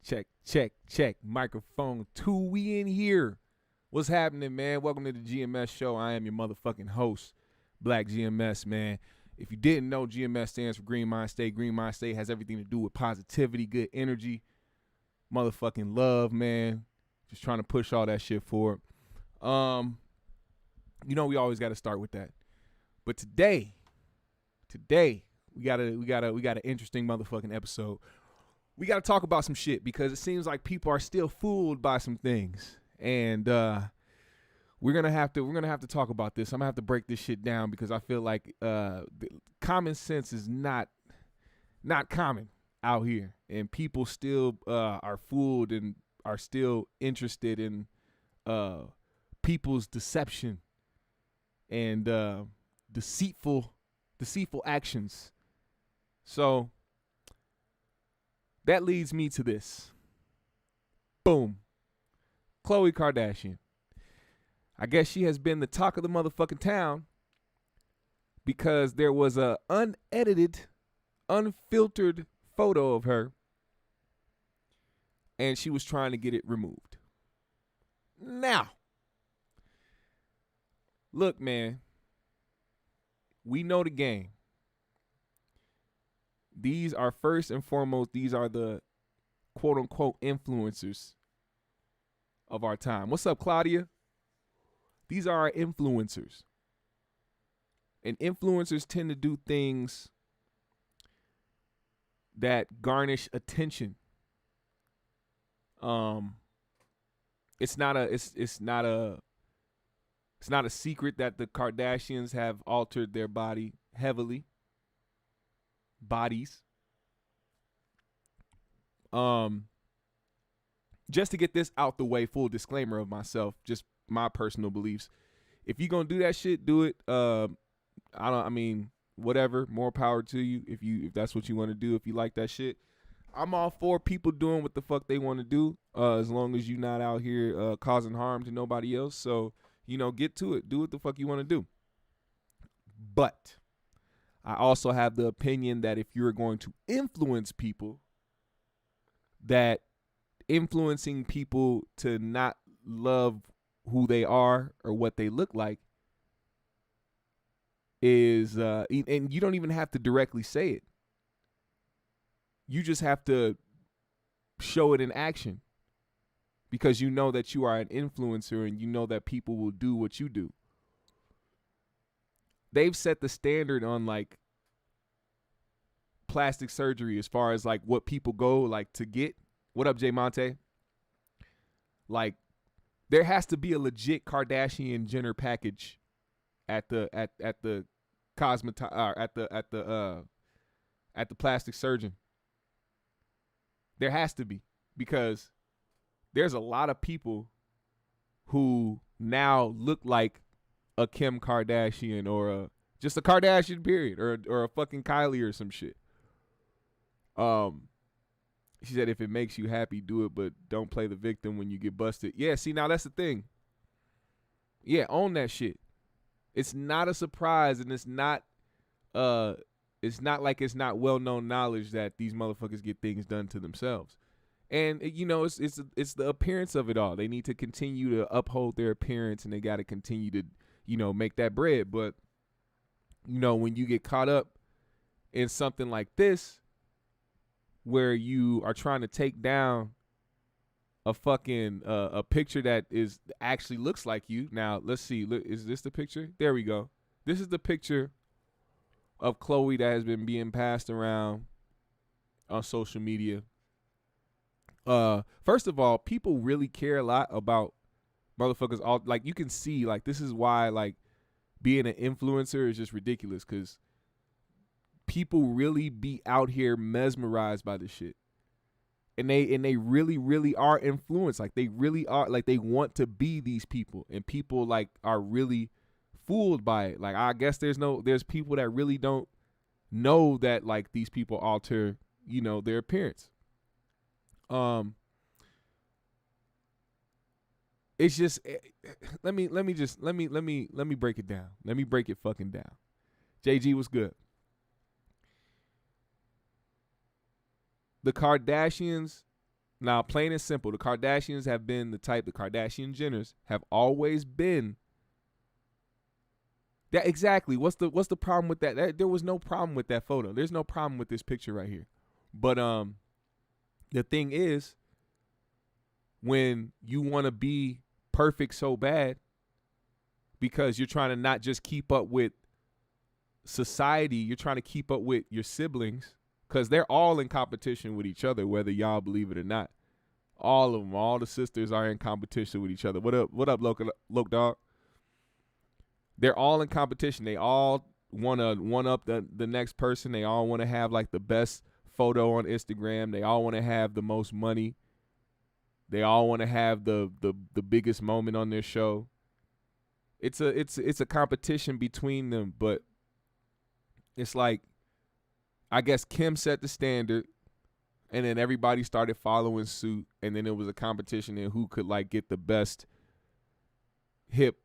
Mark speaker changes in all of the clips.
Speaker 1: Check. Microphone 2. We in here. What's happening, man? Welcome to the GMS Show. I am your motherfucking host, Black GMS, man. If you didn't know, GMS stands for Green Mind State. Green Mind State has everything to do with positivity, good energy, motherfucking love, man. Just trying to push all that shit forward. We always got to start with that. But today, we got an interesting motherfucking episode. We got to talk about some shit because it seems like people are still fooled by some things, and we're gonna have to talk about this. I'm gonna have to break this shit down because I feel like common sense is not common out here, and people still are fooled and are still interested in people's deception and deceitful actions. So that leads me to this. Boom. Khloe Kardashian. I guess she has been the talk of the motherfucking town because there was a unedited, unfiltered photo of her and she was trying to get it removed. Now, look, man, we know the game. These are first and foremost, these are the quote unquote influencers of our time. What's up, Claudia? These are our influencers. And influencers tend to do things that garnish attention. It's not a secret that the Kardashians have altered their bodies. Just to get this out the way, full disclaimer of myself, just my personal beliefs. If you're gonna do that shit, do it. Whatever, more power to you. If that's what you want to do, if you like that shit, I'm all for people doing what the fuck they want to do, as long as you're not out here causing harm to nobody else. So, get to it. Do what the fuck you want to do. But I also have the opinion that if you're going to influence people, that influencing people to not love who they are or what they look like is, and you don't even have to directly say it. You just have to show it in action because you know that you are an influencer and you know that people will do what you do. They've set the standard on like plastic surgery as far as like what people go like to get. What up, Jay Monte? Like, there has to be a legit Kardashian Jenner package at the plastic surgeon. There has to be, because there's a lot of people who now look like a Kim Kardashian or just a Kardashian period or a fucking Kylie or some shit. She said, if it makes you happy, do it, but don't play the victim when you get busted. Yeah, see, now that's the thing. Yeah, own that shit. It's not a surprise, and it's not like it's not well-known knowledge that these motherfuckers get things done to themselves. And, it's the appearance of it all. They need to continue to uphold their appearance, and they got to continue to, make that bread. But, when you get caught up in something like this, where you are trying to take down a fucking a picture that is actually looks like you. Now, let's see. Is this the picture? There we go. This is the picture of Khloe that has been being passed around on social media. First of all, people really care a lot about motherfuckers. All like, you can see, like, this is why, like, being an influencer is just ridiculous, because people really be out here mesmerized by this shit. And they really, really are influenced. Like, they really are, like, they want to be these people. And people, like, are really fooled by it. Like, I guess there's people that really don't know that, like, these people alter, their appearance. It's just, let me break it down. Let me break it fucking down. JG, was good. The Kardashians Now, plain and simple, the Kardashians have been the type, the Kardashian Jenners have always been that. Exactly. What's the problem with that? There was no problem with that photo. There's no problem with this picture right here. But the thing is, when you want to be perfect so bad because you're trying to not just keep up with society, you're trying to keep up with your siblings, because they're all in competition with each other, whether y'all believe it or not. All of them, all the sisters are in competition with each other. What up, Loke Dog? They're all in competition. They all want to one up the next person. They all want to have like the best photo on Instagram. They all want to have the most money. They all want to have the biggest moment on their show. It's a competition between them, but it's like, I guess Kim set the standard, and then everybody started following suit, and then it was a competition in who could like get the best hip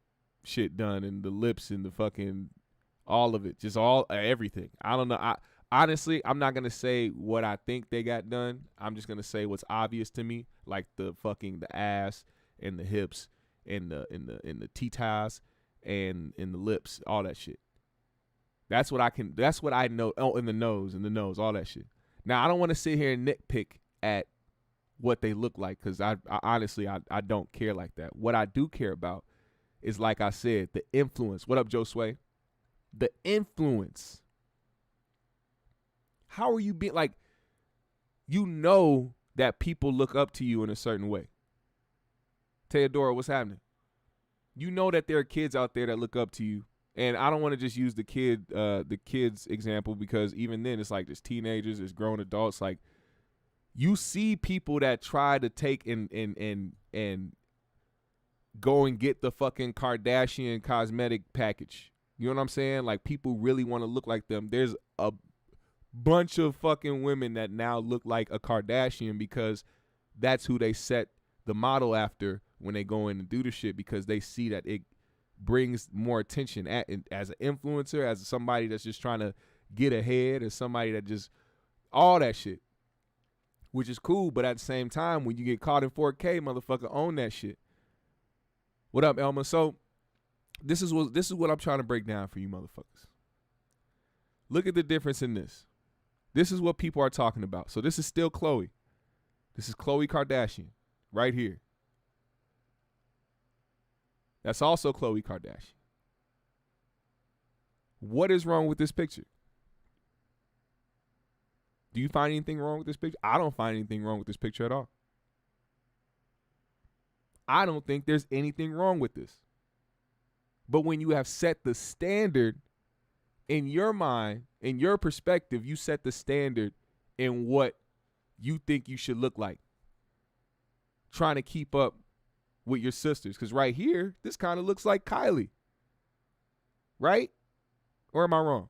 Speaker 1: shit done, and the lips and the fucking all of it, just all everything. I don't know. Honestly, I'm not gonna say what I think they got done. I'm just gonna say what's obvious to me, like the ass and the hips and the t-ties and in the lips, all that shit. That's what I know. Oh, in the nose, all that shit. Now, I don't want to sit here and nitpick at what they look like, because I honestly don't care like that. What I do care about is, like I said, the influence. What up, Joe Sway? The influence. How are you being, like, you know that people look up to you in a certain way. Theodora, what's happening? You know that there are kids out there that look up to you. And I don't want to just use the kids example, because even then it's like there's teenagers, there's grown adults. Like, you see people that try to take and go and get the fucking Kardashian cosmetic package. You know what I'm saying? Like, people really want to look like them. There's a bunch of fucking women that now look like a Kardashian because that's who they set the model after when they go in and do the shit, because they see that it brings more attention as an influencer, as somebody that's just trying to get ahead, as somebody that just all that shit, which is cool. But at the same time, when you get caught in 4K, motherfucker, own that shit. What up, Elma? So this is what I'm trying to break down for you motherfuckers. Look at the difference in this. This is what people are talking about. So this is still Khloe. This is Khloe Kardashian right here. That's also Khloe Kardashian. What is wrong with this picture? Do you find anything wrong with this picture? I don't find anything wrong with this picture at all. I don't think there's anything wrong with this. But when you have set the standard in your mind, in your perspective, you set the standard in what you think you should look like, trying to keep up with your sisters. Because right here, this kind of looks like Kylie. Right? Or am I wrong?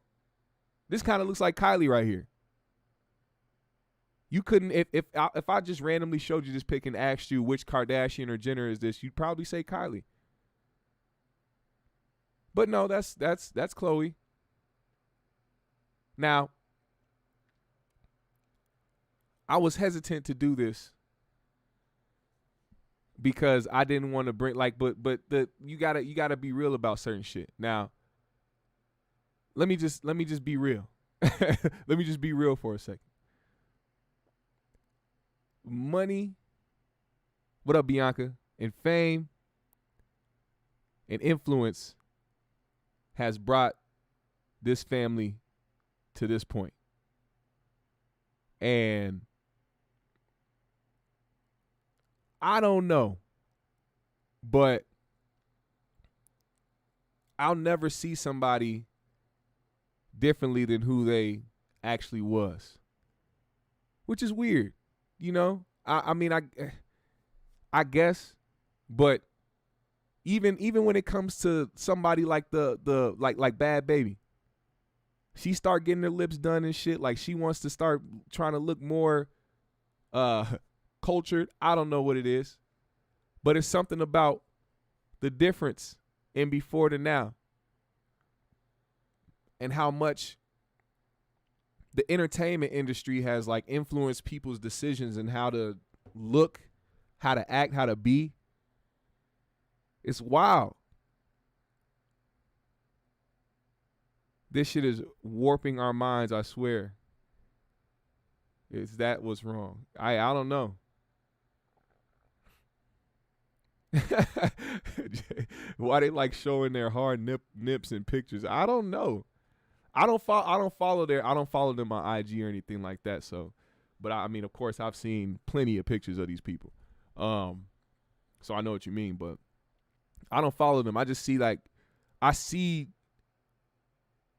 Speaker 1: This kind of looks like Kylie right here. You couldn't, if I just randomly showed you this pic and asked you which Kardashian or Jenner is this, you'd probably say Kylie. But no, that's Khloe. Now, I was hesitant to do this because I didn't want to bring you gotta be real about certain shit. Now, let me just be real. Let me just be real for a second. Money, what up, Bianca, and fame and influence has brought this family to this point. And I don't know, but I'll never see somebody differently than who they actually was, which is weird, you know? I mean, I guess, but even when it comes to somebody like like Bad Baby, she start getting her lips done and shit. Like, she wants to start trying to look more cultured. I don't know what it is, but it's something about the difference in before to now, and how much the entertainment industry has like influenced people's decisions and how to look, how to act, how to be. It's wild. This shit is warping our minds, I swear. Is that what's wrong? I don't know. Why they like showing their hard nips in pictures? I don't know. I don't follow them on IG or anything like that. So, but I mean, of course, I've seen plenty of pictures of these people. So I know what you mean, but I don't follow them. I just see I see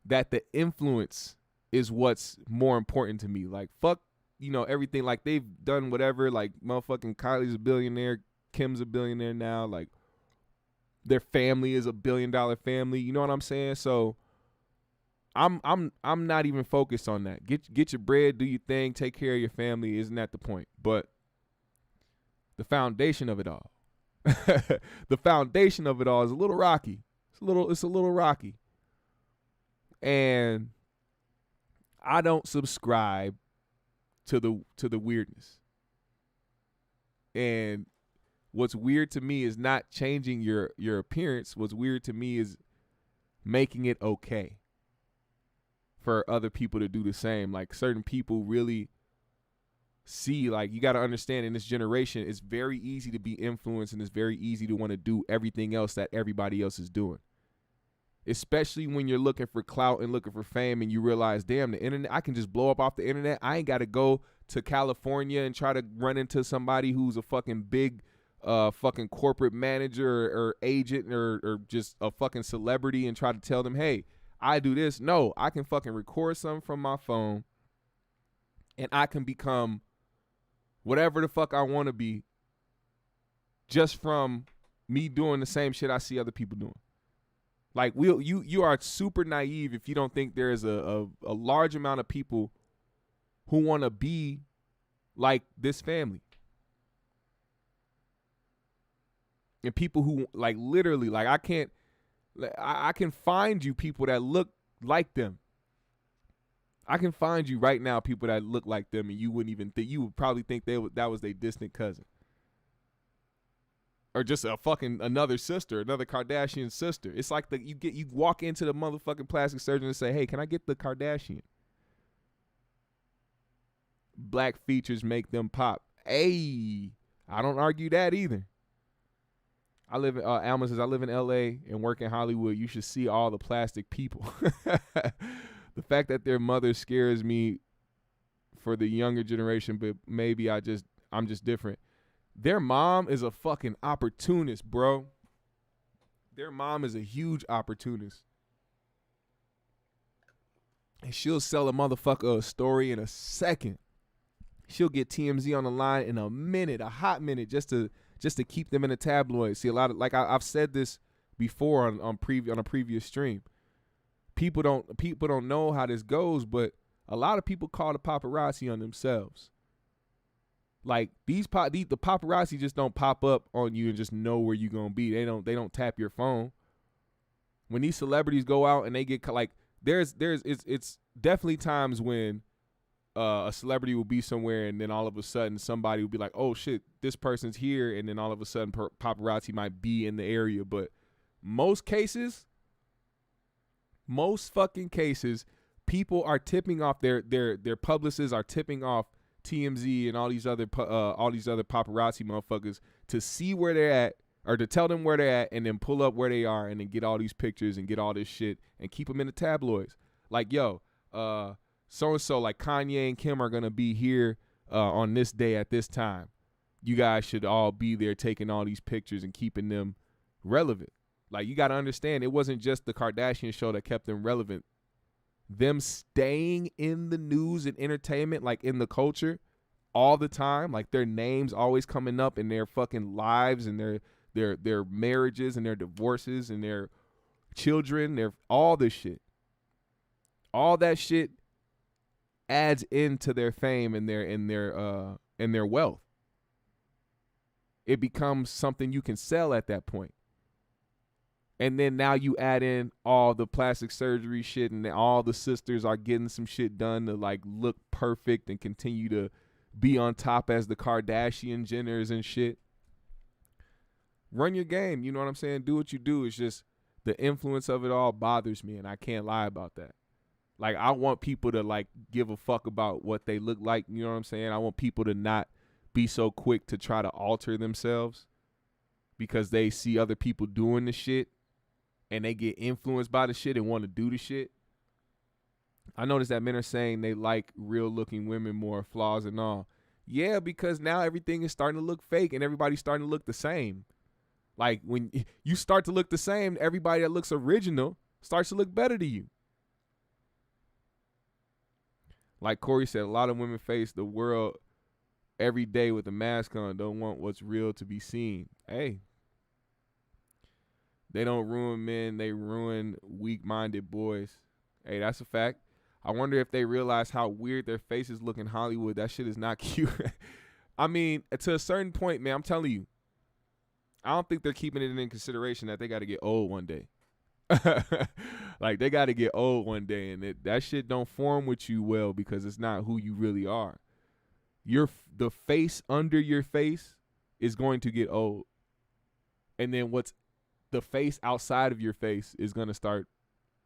Speaker 1: that the influence is what's more important to me. Like, fuck, everything. Like, they've done whatever. Like, motherfucking Kylie's a billionaire. Kim's a billionaire now. Like, their family is a $1 billion family. You know what I'm saying? So I'm not even focused on that. Get your bread, do your thing, take care of your family. Isn't that the point? But the foundation of it all, the foundation of it all is a little rocky. It's a little rocky. And I don't subscribe to the weirdness. And what's weird to me is not changing your appearance. What's weird to me is making it okay for other people to do the same. Like, certain people really see, like, you got to understand, in this generation, it's very easy to be influenced and it's very easy to want to do everything else that everybody else is doing. Especially when you're looking for clout and looking for fame and you realize, damn, the internet, I can just blow up off the internet. I ain't got to go to California and try to run into somebody who's a fucking big fucking corporate manager or agent or just a fucking celebrity and try to tell them, hey, I do this. No, I can fucking record something from my phone and I can become whatever the fuck I want to be just from me doing the same shit I see other people doing. Like, you are super naive if you don't think there is a large amount of people who want to be like this family. And people who, like, literally, like, I can find you people that look like them. I can find you right now people that look like them and you wouldn't even think, you would probably think that was their distant cousin. Or just another sister, another Kardashian sister. It's like you walk into the motherfucking plastic surgeon and say, hey, can I get the Kardashian? Black features make them pop. Hey, I don't argue that either. Alma says, I live in LA and work in Hollywood. You should see all the plastic people. The fact that their mother scares me for the younger generation, but maybe I'm just different. Their mom is a fucking opportunist, bro. Their mom is a huge opportunist. And she'll sell a motherfucker a story in a second. She'll get TMZ on the line in a minute, a hot minute, just to keep them in the tabloids. See, a lot of, like I've said this before on a previous stream. People don't know how this goes, but a lot of people call the paparazzi on themselves. Like, the paparazzi just don't pop up on you and just know where you're gonna be. They don't tap your phone. When these celebrities go out and they get, like, it's definitely times when a celebrity will be somewhere and then all of a sudden somebody will be like, oh shit, this person's here, and then all of a sudden paparazzi might be in the area. But most fucking cases, people are tipping off their publicists are tipping off TMZ and all these other paparazzi motherfuckers to see where they're at, or to tell them where they're at, and then pull up where they are and then get all these pictures and get all this shit and keep them in the tabloids. Like, yo, so-and-so, like Kanye and Kim are going to be here on this day at this time. You guys should all be there taking all these pictures and keeping them relevant. Like, you got to understand, it wasn't just the Kardashian show that kept them relevant. Them staying in the news and entertainment, like in the culture all the time, like their names always coming up in their fucking lives and their marriages and their divorces and their children, their all this shit. All that shit adds into their fame and their wealth. It becomes something you can sell at that point. And then now you add in all the plastic surgery shit, and all the sisters are getting some shit done to, like, look perfect and continue to be on top as the Kardashian Jenners and shit. Run your game, you know what I'm saying? Do what you do. It's just the influence of it all bothers me, and I can't lie about that. Like, I want people to, like, give a fuck about what they look like, you know what I'm saying? I want people to not be so quick to try to alter themselves because they see other people doing the shit and they get influenced by the shit and want to do the shit. I noticed that men are saying they like real-looking women more, flaws and all. Yeah, because now everything is starting to look fake and everybody's starting to look the same. Like, when you start to look the same, everybody that looks original starts to look better to you. Like Corey said, a lot of women face the world every day with a mask on, don't want what's real to be seen. Hey, they don't ruin men, they ruin weak-minded boys. Hey, that's a fact. I wonder if they realize how weird their faces look in Hollywood. That shit is not cute. I mean, to a certain point, man, I'm telling you, I don't think they're keeping it in consideration that they got to get old one day. Like, they got to get old one day, and that shit don't form with you well because it's not who you really are. The face under your face is going to get old. And then what's the face outside of your face is going to start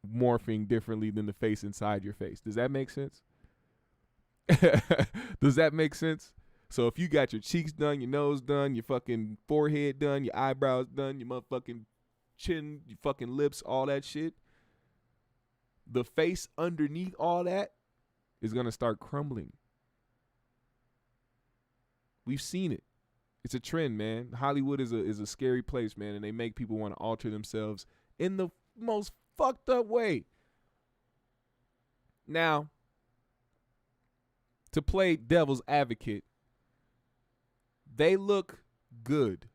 Speaker 1: morphing differently than the face inside your face. Does that make sense? Does that make sense? So if you got your cheeks done, your nose done, your fucking forehead done, your eyebrows done, your motherfucking chin, your fucking lips, all that shit, the face underneath all that is going to start crumbling. We've seen it. It's a trend, man. Hollywood is a scary place, man, and they make people want to alter themselves in the most fucked up way. Now, to play devil's advocate, they look good.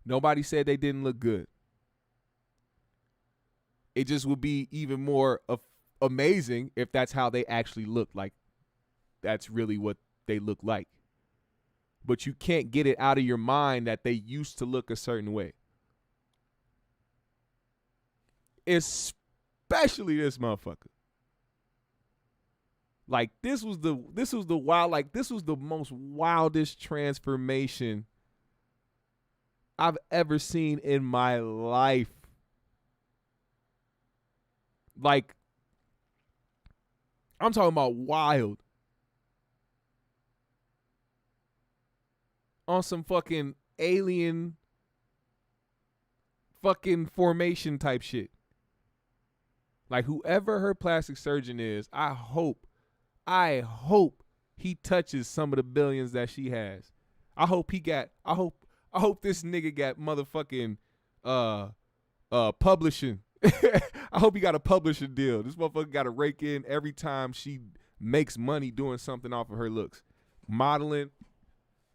Speaker 1: Nobody said they didn't look good. It just would be even more amazing if that's how they actually look. Like, that's really what they look like. But you can't get it out of your mind that they used to look a certain way. Especially this motherfucker. Like, this was the most wildest transformation I've ever seen in my life. Like, I'm talking about wild. On some fucking alien fucking formation type shit. Like, whoever her plastic surgeon is, I hope he touches some of the billions that she has. I hope this nigga got motherfucking publishing. I hope he got a publishing deal. This motherfucker got to rake in every time she makes money doing something off of her looks. Modeling,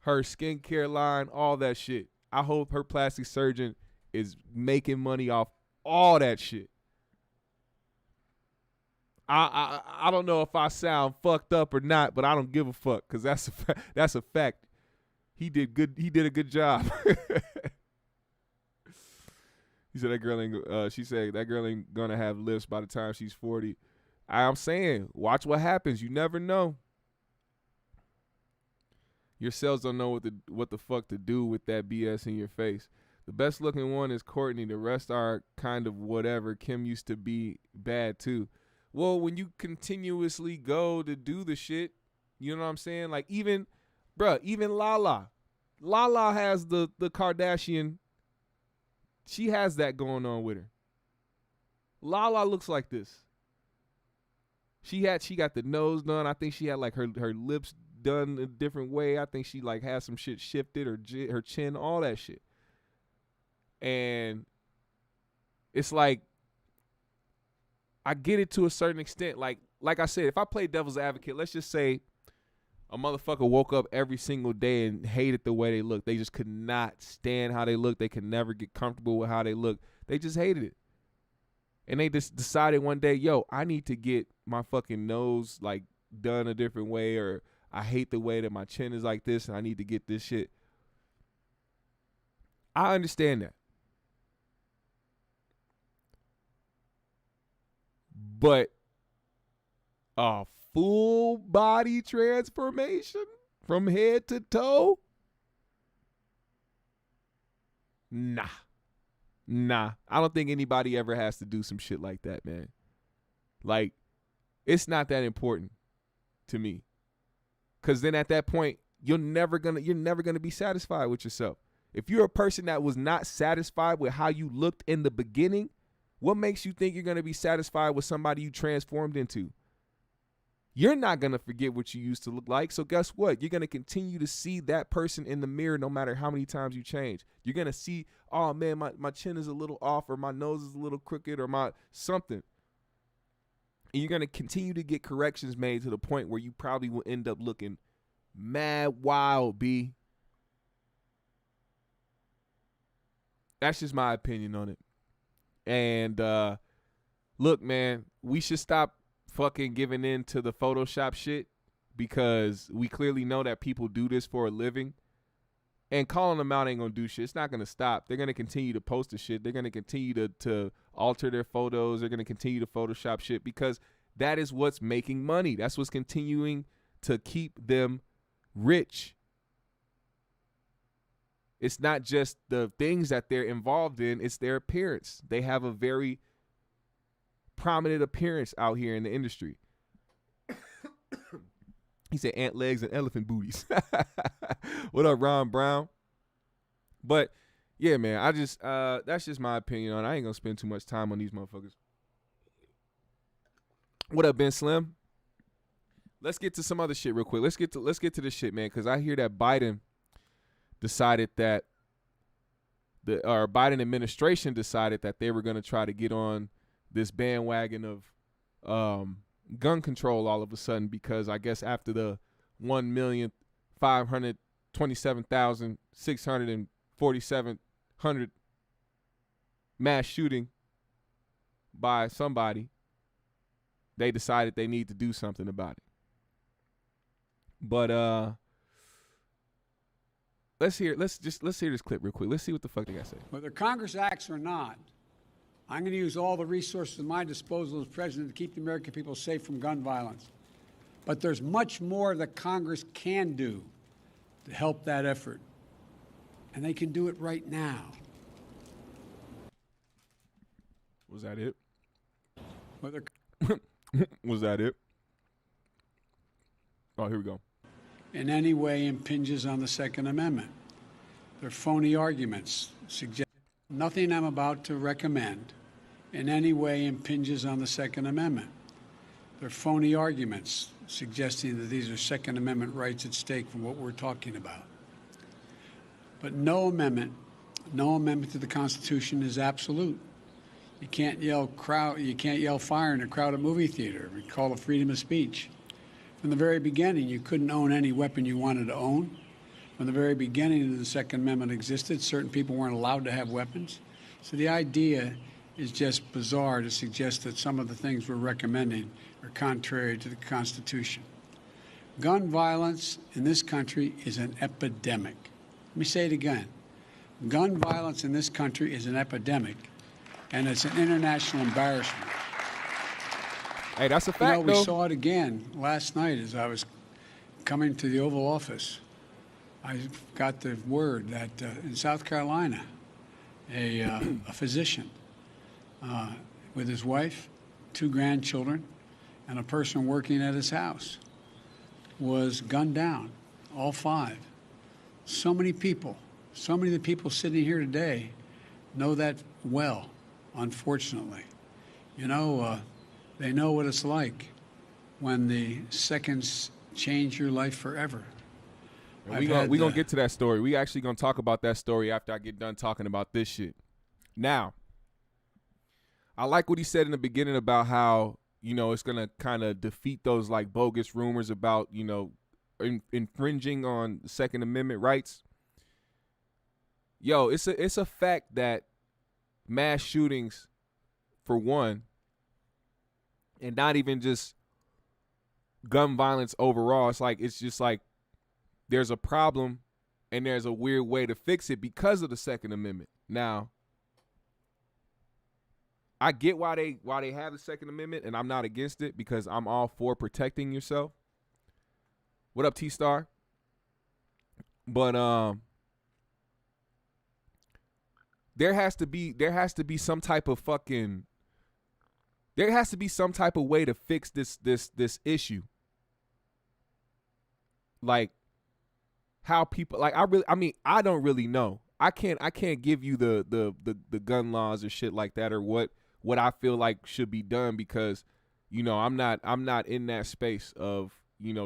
Speaker 1: her skincare line, all that shit. I hope her plastic surgeon is making money off all that shit. I don't know if I sound fucked up or not, but I don't give a fuck because that's a fact. He did a good job. He said that girl ain't. She said that girl ain't gonna have lips by the time she's 40. I'm saying, watch what happens. You never know. Your cells don't know what the fuck to do with that BS in your face. The best looking one is Courtney. The rest are kind of whatever. Kim used to be bad too. Well, when you continuously go to do the shit, you know what I'm saying? Like, even Lala. Lala has the Kardashian. She has that going on with her. Lala looks like this. She got the nose done. I think she had like her lips done a different way. I think she like had some shit shifted, her chin, all that shit. And it's like, I get it to a certain extent. Like I said, if I play devil's advocate, let's just say a motherfucker woke up every single day and hated the way they look. They just could not stand how they look. They could never get comfortable with how they look. They just hated it. And they just decided one day, yo, I need to get my fucking nose like done a different way, or I hate the way that my chin is like this and I need to get this shit. I understand that. But a full body transformation from head to toe? Nah. I don't think anybody ever has to do some shit like that, man. Like, it's not that important to me. Cause then at that point, you're never gonna be satisfied with yourself. If you're a person that was not satisfied with how you looked in the beginning, what makes you think you're gonna be satisfied with somebody you transformed into? You're not gonna forget what you used to look like. So guess what? You're gonna continue to see that person in the mirror no matter how many times you change. You're gonna see, oh man, my chin is a little off, or my nose is a little crooked, or my something. And you're gonna continue to get corrections made to the point where you probably will end up looking mad wild, B. That's just my opinion on it. And look, man, we should stop fucking giving in to the Photoshop shit, because we clearly know that people do this for a living. And calling them out ain't gonna do shit. It's not gonna stop. They're gonna continue to post the shit. They're gonna continue to alter their photos. They're gonna continue to Photoshop shit, because that is what's making money. That's what's continuing to keep them rich. It's not just the things that they're involved in, it's their appearance. They have a very prominent appearance out here in the industry. He said ant legs and elephant booties. What up, Ron Brown? But yeah, man, I just that's just my opinion on it. I ain't gonna spend too much time on these motherfuckers. What up, Ben Slim? Let's get to some other shit real quick. Let's get to this shit, man, because I hear that Biden decided that Biden administration decided that they were gonna try to get on this bandwagon of gun control all of a sudden, because I guess after the 1,527,647 mass shooting by somebody, they decided they need to do something about it. But let's hear this clip real quick. Let's see what the fuck they got to say.
Speaker 2: Whether Congress acts or not, I'm going to use all the resources at my disposal as president to keep the American people safe from gun violence. But there's much more that Congress can do to help that effort. And they can do it right now.
Speaker 1: Was that it?
Speaker 2: Whether
Speaker 1: Was that it? Oh, here we go.
Speaker 2: In any way impinges on the Second Amendment. They're phony arguments. Suggest nothing I'm about to recommend in any way impinges on the Second Amendment. They're phony arguments suggesting that these are Second Amendment rights at stake from what we're talking about. But no amendment to the Constitution is absolute. You can't yell fire in a crowded movie theater. We call it freedom of speech. From the very beginning, you couldn't own any weapon you wanted to own. From the very beginning the Second Amendment existed, certain people weren't allowed to have weapons. So the idea is just bizarre to suggest that some of the things we're recommending are contrary to the Constitution. Gun violence in this country is an epidemic. Let me say it again. Gun violence in this country is an epidemic, and it's an international embarrassment.
Speaker 1: Hey, that's a fact,
Speaker 2: we saw it again last night as I was coming to the Oval Office. I got the word that in South Carolina, a physician with his wife, 2 grandchildren, and a person working at his house was gunned down, all 5. So many people, so many of the people sitting here today know that well, unfortunately. You know, they know what it's like when the seconds change your life forever.
Speaker 1: We're going to get to that story. We actually going to talk about that story after I get done talking about this shit. Now, I like what he said in the beginning about how, you know, it's going to kind of defeat those like bogus rumors about, you know, infringing on Second Amendment rights. Yo, it's a fact that mass shootings, for one, and not even just gun violence overall, it's just like there's a problem and there's a weird way to fix it because of the Second Amendment. Now, I get why they have the Second Amendment, and I'm not against it because I'm all for protecting yourself. What up, T-Star? But there has to be some type of fucking there has to be some type of way to fix this issue. Like how people like I don't really know. I can't give you the gun laws or shit like that or what I feel like should be done because I'm not in that space of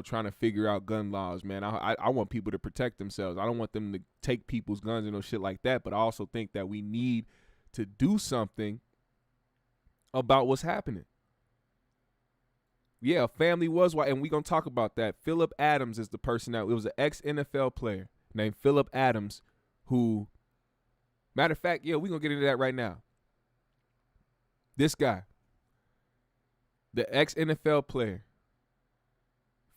Speaker 1: trying to figure out gun laws, man. I want people to protect themselves. I don't want them to take people's guns and no shit like that, but I also think that we need to do something about what's happening. Yeah, family was white, and we're going to talk about that. Phillip Adams is the person it was an ex-NFL player named Phillip Adams who, matter of fact, yeah, we're going to get into that right now. This guy, the ex-NFL player,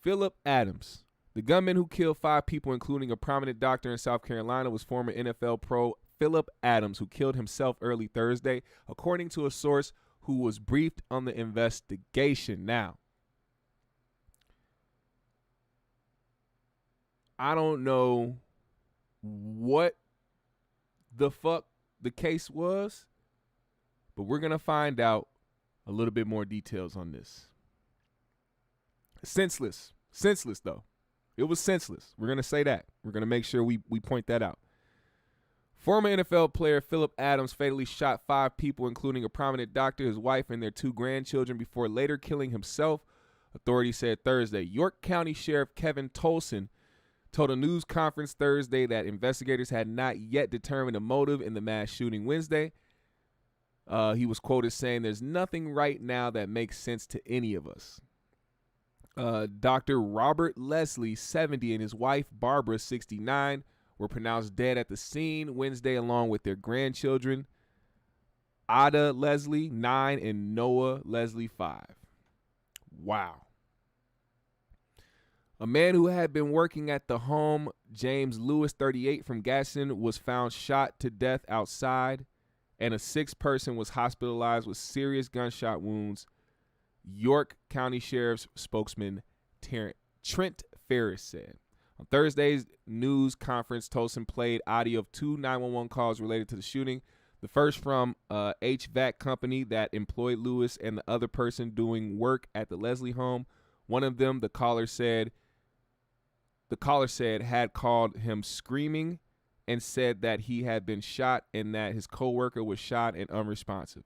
Speaker 1: Phillip Adams, the gunman who killed 5 people, including a prominent doctor in South Carolina, was former NFL pro Phillip Adams, who killed himself early Thursday, according to a source who was briefed on the investigation. Now, I don't know what the fuck the case was, but we're going to find out a little bit more details on this. Senseless though. It was senseless. We're going to say that. We're going to make sure we point that out. Former NFL player Phillip Adams fatally shot 5 people, including a prominent doctor, his wife, and their 2 grandchildren before later killing himself, authorities said Thursday. York County Sheriff Kevin Tolson told a news conference Thursday that investigators had not yet determined a motive in the mass shooting Wednesday. He was quoted saying, "There's nothing right now that makes sense to any of us." Dr. Robert Leslie, 70, and his wife, Barbara, 69, were pronounced dead at the scene Wednesday along with their grandchildren, Ada Leslie, 9, and Noah Leslie, 5. Wow. A man who had been working at the home, James Lewis, 38, from Gaston, was found shot to death outside, and a 6th person was hospitalized with serious gunshot wounds, York County Sheriff's spokesman Trent Ferris said. On Thursday's news conference, Tolson played audio of 2 911 calls related to the shooting. The first from a HVAC company that employed Lewis and the other person doing work at the Leslie home. One of them, the caller said, had called him screaming and said that he had been shot and that his coworker was shot and unresponsive.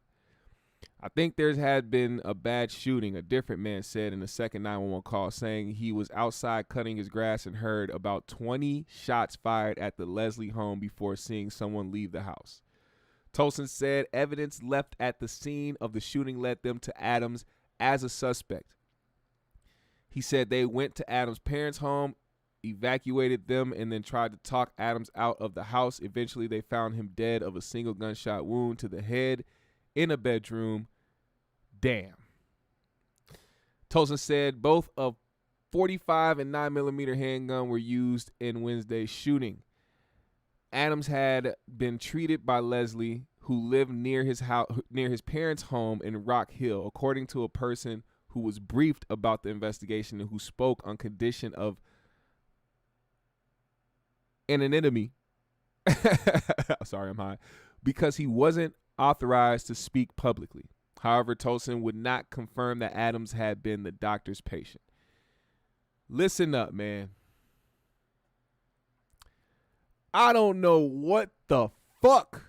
Speaker 1: "I think there had been a bad shooting," a different man said in the second 911 call, saying he was outside cutting his grass and heard about 20 shots fired at the Leslie home before seeing someone leave the house. Tolson said evidence left at the scene of the shooting led them to Adams as a suspect. He said they went to Adams' parents' home, evacuated them, and then tried to talk Adams out of the house. Eventually, they found him dead of a single gunshot wound to the head in a bedroom. Damn. Tolson said both a .45 and 9mm handgun were used in Wednesday's shooting. Adams had been treated by Leslie, who lived near his house, near his parents' home in Rock Hill, according to a person who was briefed about the investigation and who spoke on condition of anonymity. Sorry, I'm high. Because he wasn't authorized to speak publicly. However, Tolson would not confirm that Adams had been the doctor's patient. Listen up, man. I don't know what the fuck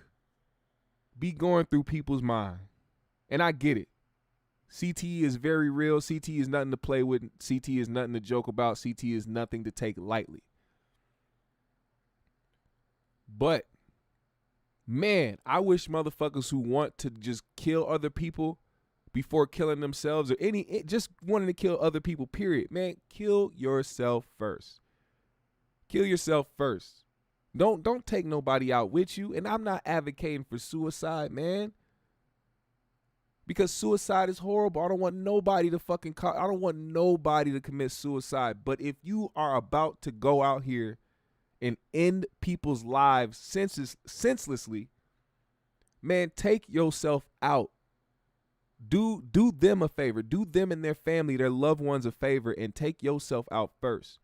Speaker 1: be going through people's mind. And I get it. CTE is very real. CTE is nothing to play with. CTE is nothing to joke about. CTE is nothing to take lightly. But, man, I wish motherfuckers who want to just kill other people before killing themselves or just wanting to kill other people, period. Man, kill yourself first. Kill yourself first. Don't take nobody out with you. And I'm not advocating for suicide, man. Because suicide is horrible. I don't want nobody to commit suicide. But if you are about to go out here and end people's lives senselessly, man, take yourself out. Do them a favor. Do them and their family, their loved ones a favor, and take yourself out first.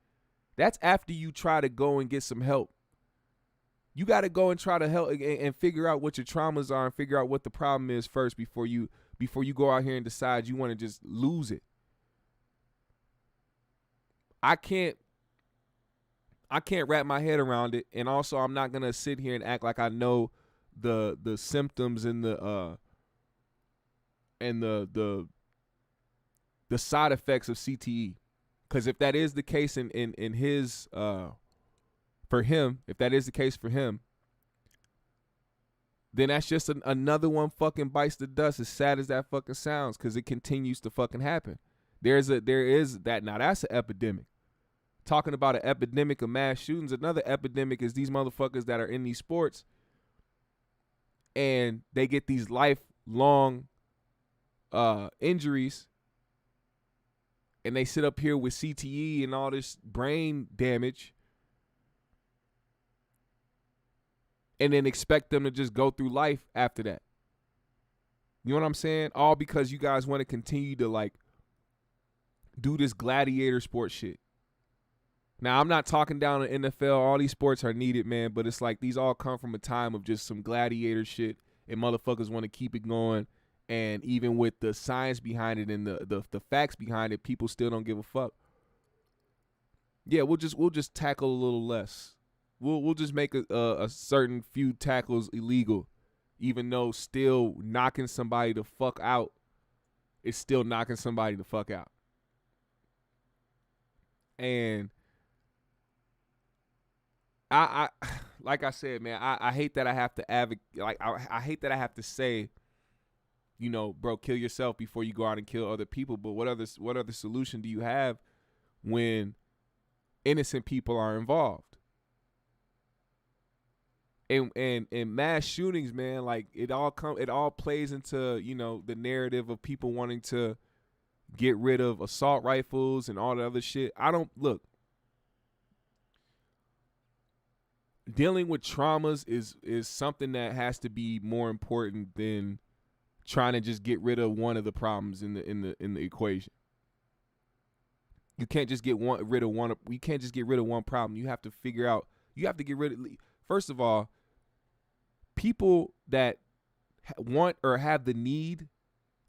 Speaker 1: That's after you try to go and get some help. You got to go and try to help and figure out what your traumas are and figure out what the problem is first before you go out here and decide you want to just lose it. I can't wrap my head around it, and also I'm not gonna sit here and act like I know the symptoms and the side effects of CTE. Because if that is the case in his for him, if that is the case for him, then that's just another one fucking bites the dust, as sad as that fucking sounds, because it continues to fucking happen. There is that. Now that's an epidemic. Talking about an epidemic of mass shootings, another epidemic is these motherfuckers that are in these sports and they get these lifelong injuries, and they sit up here with CTE and all this brain damage, and then expect them to just go through life after that. You know what I'm saying? All because you guys want to continue to like do this gladiator sport shit. Now, I'm not talking down the NFL. All these sports are needed, man, but it's like these all come from a time of just some gladiator shit, and motherfuckers want to keep it going. And even with the science behind it and the facts behind it, people still don't give a fuck. Yeah, we'll just tackle a little less. We'll just make a certain few tackles illegal, even though still knocking somebody the fuck out is still knocking somebody the fuck out. And I like I said, man, I hate that I have to advocate. Like I hate that I have to say, you know, bro, kill yourself before you go out and kill other people. But what other solution do you have when innocent people are involved? And mass shootings, man, like it all plays into, you know, the narrative of people wanting to get rid of assault rifles and all the other shit. Dealing with traumas is something that has to be more important than trying to just get rid of one of the problems in the equation. You can't just get rid of one problem. You have to figure out. You have to get rid of. First of all, people that want or have the need,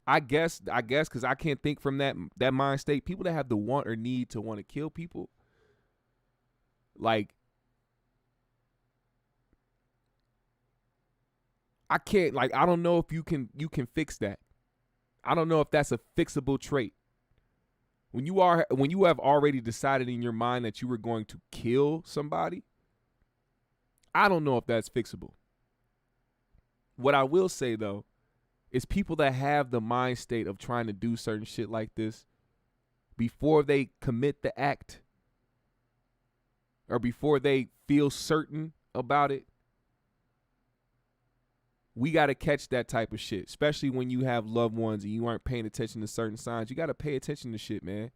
Speaker 1: I guess, because I can't think from that mind state. People that have the want or need to want to kill people, like, I can't, like, I don't know if you can fix that. I don't know if that's a fixable trait. When you have already decided in your mind that you were going to kill somebody, I don't know if that's fixable. What I will say, though, is people that have the mind state of trying to do certain shit like this before they commit the act or before they feel certain about it, we got to catch that type of shit, especially when you have loved ones and you aren't paying attention to certain signs. You got to pay attention to shit, man.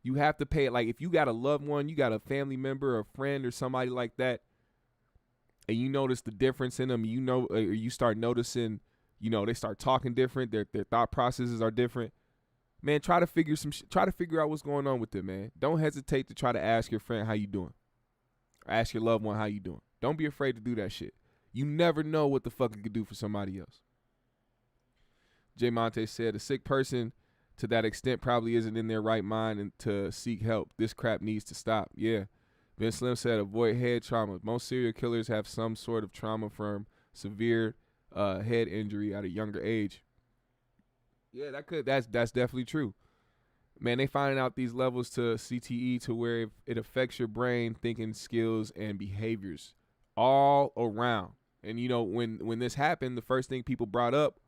Speaker 1: You have to pay it. Like, if you got a loved one, you got a family member or a friend or somebody like that, and you notice the difference in them, you know, or you start noticing, you know, they start talking different, their thought processes are different. Man, try to figure out what's going on with them, man. Don't hesitate to try to ask your friend how you doing. Or ask your loved one how you doing. Don't be afraid to do that shit. You never know what the fuck it could do for somebody else. Jay Monte said, a sick person to that extent probably isn't in their right mind and to seek help. This crap needs to stop. Yeah. Ben Slim said, avoid head trauma. Most serial killers have some sort of trauma from severe head injury at a younger age. Yeah, that's definitely true. Man, they finding out these levels to CTE to where it affects your brain, thinking skills, and behaviors all around. And, you know, when this happened, the first thing people brought up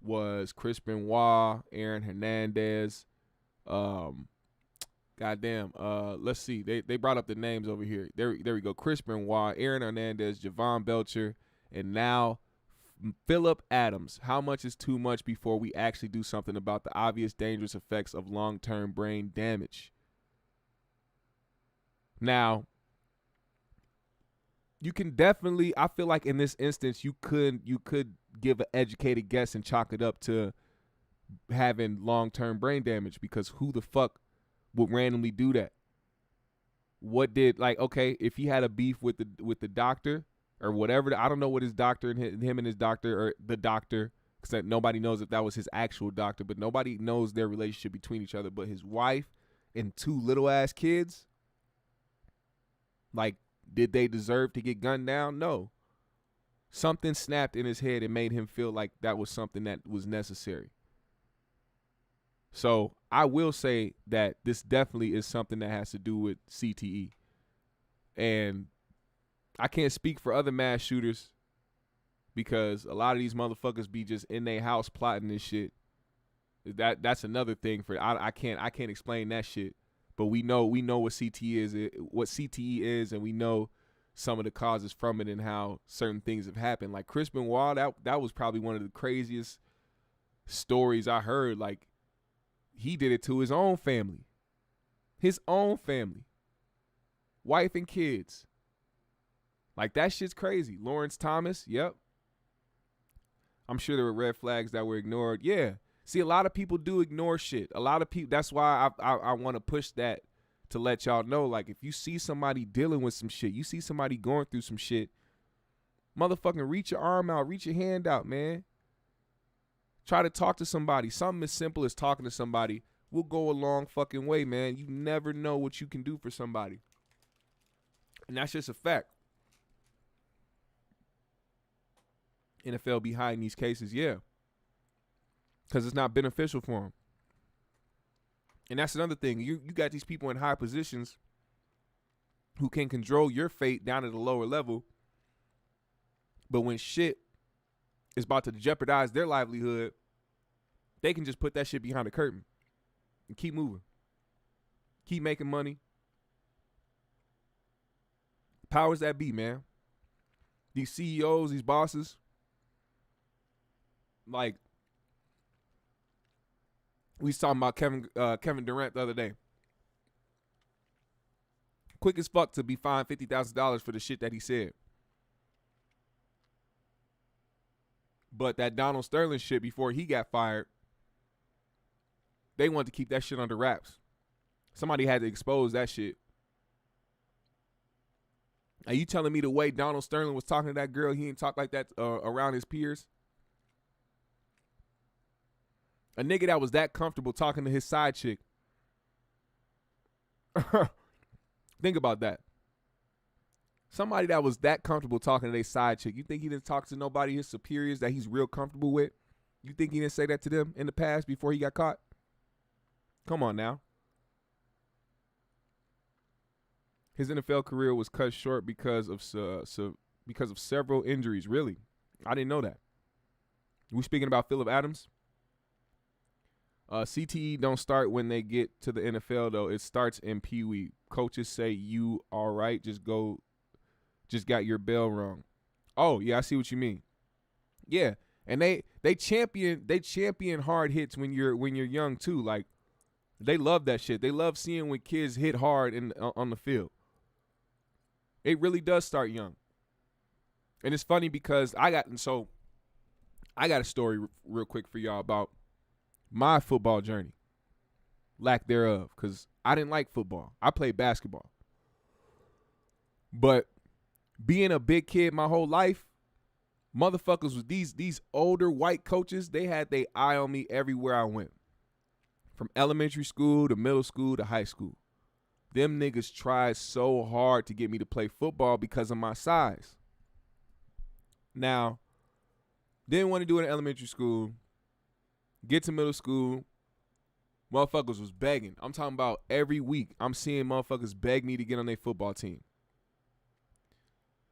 Speaker 1: was Chris Benoit, Aaron Hernandez. Let's see. They brought up the names over here. There we go. Chris Benoit, Aaron Hernandez, Javon Belcher, and now Phillip Adams. How much is too much before we actually do something about the obvious dangerous effects of long-term brain damage? Now, you can definitely, I feel like in this instance, you could give an educated guess and chalk it up to having long-term brain damage, because who the fuck would randomly do that? What did, like, okay, if he had a beef with the doctor or whatever, I don't know what his doctor and him and his doctor, or the doctor, because nobody knows if that was his actual doctor, but nobody knows their relationship between each other. But his wife and 2 little ass kids, like, did they deserve to get gunned down? No. Something snapped in his head and made him feel like that was something that was necessary. So I will say that this definitely is something that has to do with CTE. And I can't speak for other mass shooters, because a lot of these motherfuckers be just in their house plotting this shit. That's another thing for I can't explain that shit. But we know what CTE is, and we know some of the causes from it and how certain things have happened. Like Chris Benoit, that was probably one of the craziest stories I heard. Like, he did it to his own family. Wife and kids. Like, that shit's crazy. Lawrence Thomas, yep. I'm sure there were red flags that were ignored. Yeah. See, a lot of people do ignore shit. A lot of people, that's why I want to push that, to let y'all know, like, if you see somebody dealing with some shit, you see somebody going through some shit, motherfucking reach your arm out, reach your hand out, man. Try to talk to somebody. Something as simple as talking to somebody will go a long fucking way, man. You never know what you can do for somebody. And that's just a fact. NFL be hiding these cases, yeah, because it's not beneficial for them. And that's another thing. You got these people in high positions who can control your fate down at a lower level, but when shit is about to jeopardize their livelihood, they can just put that shit behind the curtain and keep moving, keep making money. Powers that be, man. These CEOs, these bosses, like, we was talking about Kevin Durant the other day. Quick as fuck to be fined $50,000 for the shit that he said. But that Donald Sterling shit, before he got fired, they wanted to keep that shit under wraps. Somebody had to expose that shit. Are you telling me the way Donald Sterling was talking to that girl, he didn't talk like that around his peers? A nigga that was that comfortable talking to his side chick. Think about that. Somebody that was that comfortable talking to their side chick. You think he didn't talk to nobody, his superiors, that he's real comfortable with? You think he didn't say that to them in the past before he got caught? Come on now. His NFL career was cut short because of several injuries. Really? I didn't know that. We speaking about Phillip Adams? CTE don't start when they get to the NFL, though. It starts in Pee Wee. Coaches say, you all right, just got your bell rung. Oh, yeah, I see what you mean. Yeah, and they champion hard hits when you're young too. Like, they love that shit. They love seeing when kids hit hard on the field. It really does start young. And it's funny because I got a story real quick for y'all about my football journey, lack thereof, because I didn't like football. I played basketball. But being a big kid my whole life, motherfuckers with these older white coaches, they had their eye on me everywhere I went. From elementary school to middle school to high school. Them niggas tried so hard to get me to play football because of my size. Now, didn't want to do it in elementary school. Get to middle school, motherfuckers was begging. I'm talking about every week I'm seeing motherfuckers beg me to get on their football team.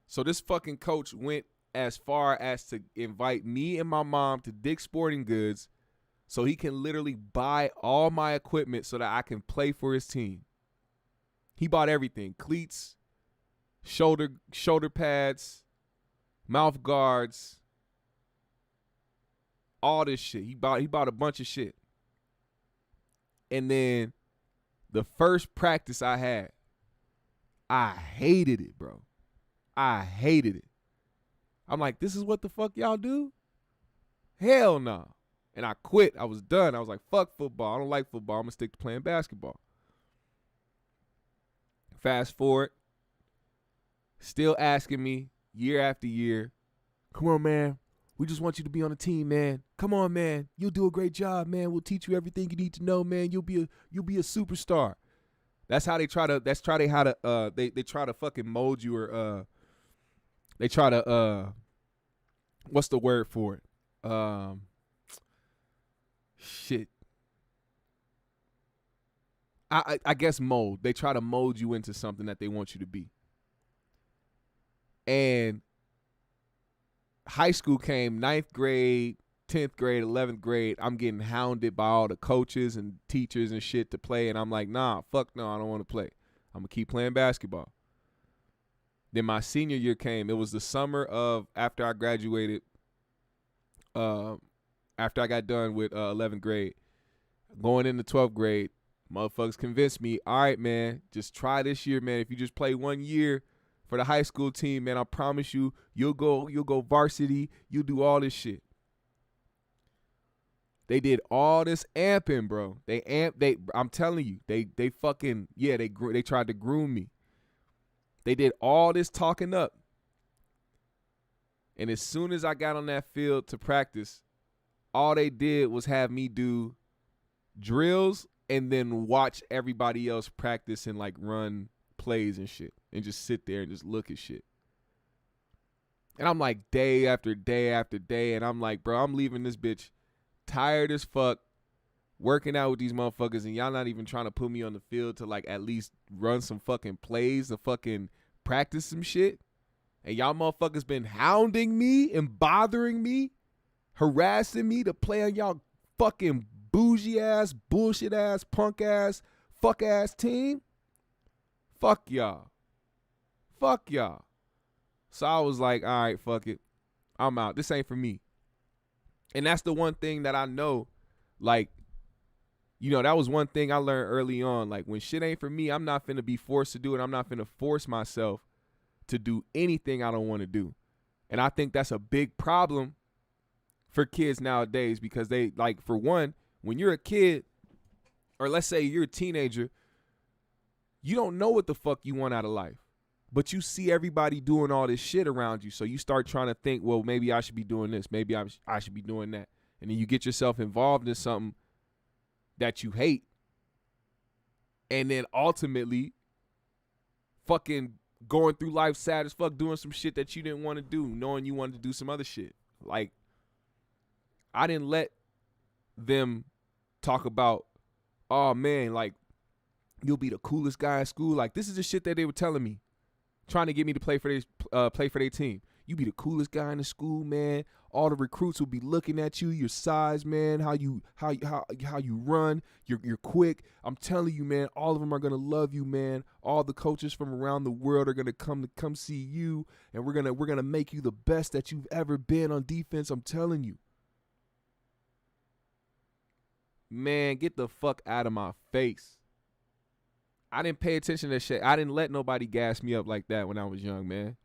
Speaker 1: So this fucking coach went as far as to invite me and my mom to Dick's Sporting Goods so he can literally buy all my equipment so that I can play for his team. He bought everything: cleats, shoulder pads, mouth guards, all this shit. He bought a bunch of shit. And then the first practice I had, I hated it, bro. I hated it. I'm like, this is what the fuck y'all do? Hell no. And I quit. I was done. I was like, fuck football. I don't like football. I'm going to stick to playing basketball. Fast forward. Still asking me year after year, come on, man. We just want you to be on the team, man. Come on, man. You'll do a great job, man. We'll teach you everything you need to know, man. You'll be a superstar. That's how they try to. They try to fucking mold you, or they try to what's the word for it? Shit. I guess mold. They try to mold you into something that they want you to be. And high school came, 9th grade, 10th grade, 11th grade. I'm getting hounded by all the coaches and teachers and shit to play. And I'm like, nah, fuck no, I don't want to play. I'm going to keep playing basketball. Then my senior year came. It was the summer of after I graduated, after I got done with 11th grade. Going into 12th grade, motherfuckers convinced me, all right, man, just try this year, man. If you just play 1 year for the high school team, man, I promise you, you'll go varsity, you'll do all this shit. They did all this amping, bro. I'm telling you, they fucking, yeah, they tried to groom me. They did all this talking up. And as soon as I got on that field to practice, all they did was have me do drills and then watch everybody else practice and like run plays and shit and just sit there and just look at shit. And I'm like day after day after day, and I'm like, bro, I'm leaving this bitch tired as fuck working out with these motherfuckers, and y'all not even trying to put me on the field to like at least run some fucking plays to fucking practice some shit. And y'all motherfuckers been hounding me and bothering me, harassing me to play on y'all fucking bougie ass, bullshit ass, punk ass, fuck ass team. Fuck y'all. Fuck y'all. So I was like, all right, fuck it. I'm out. This ain't for me. And that's the one thing that I know, like, you know, that was one thing I learned early on. Like, when shit ain't for me, I'm not finna be forced to do it. I'm not finna force myself to do anything I don't want to do. And I think that's a big problem for kids nowadays, because they, like, for one, when you're a kid, or let's say you're a teenager, you don't know what the fuck you want out of life. But you see everybody doing all this shit around you, so you start trying to think, well, maybe I should be doing this. Maybe I should be doing that. And then you get yourself involved in something that you hate. And then ultimately fucking going through life sad as fuck, doing some shit that you didn't want to do, knowing you wanted to do some other shit. Like, I didn't let them talk about, oh, man, like, you'll be the coolest guy in school. Like, this is the shit that they were telling me, trying to get me to play for their team. You be the coolest guy in the school, man. All the recruits will be looking at you, your size, man, how you run, you're quick. I'm telling you, man, all of them are gonna love you, man. All the coaches from around the world are gonna come see you, and we're gonna make you the best that you've ever been on defense. I'm telling you. Man, get the fuck out of my face. I didn't pay attention to that shit. I didn't let nobody gas me up like that when I was young, man.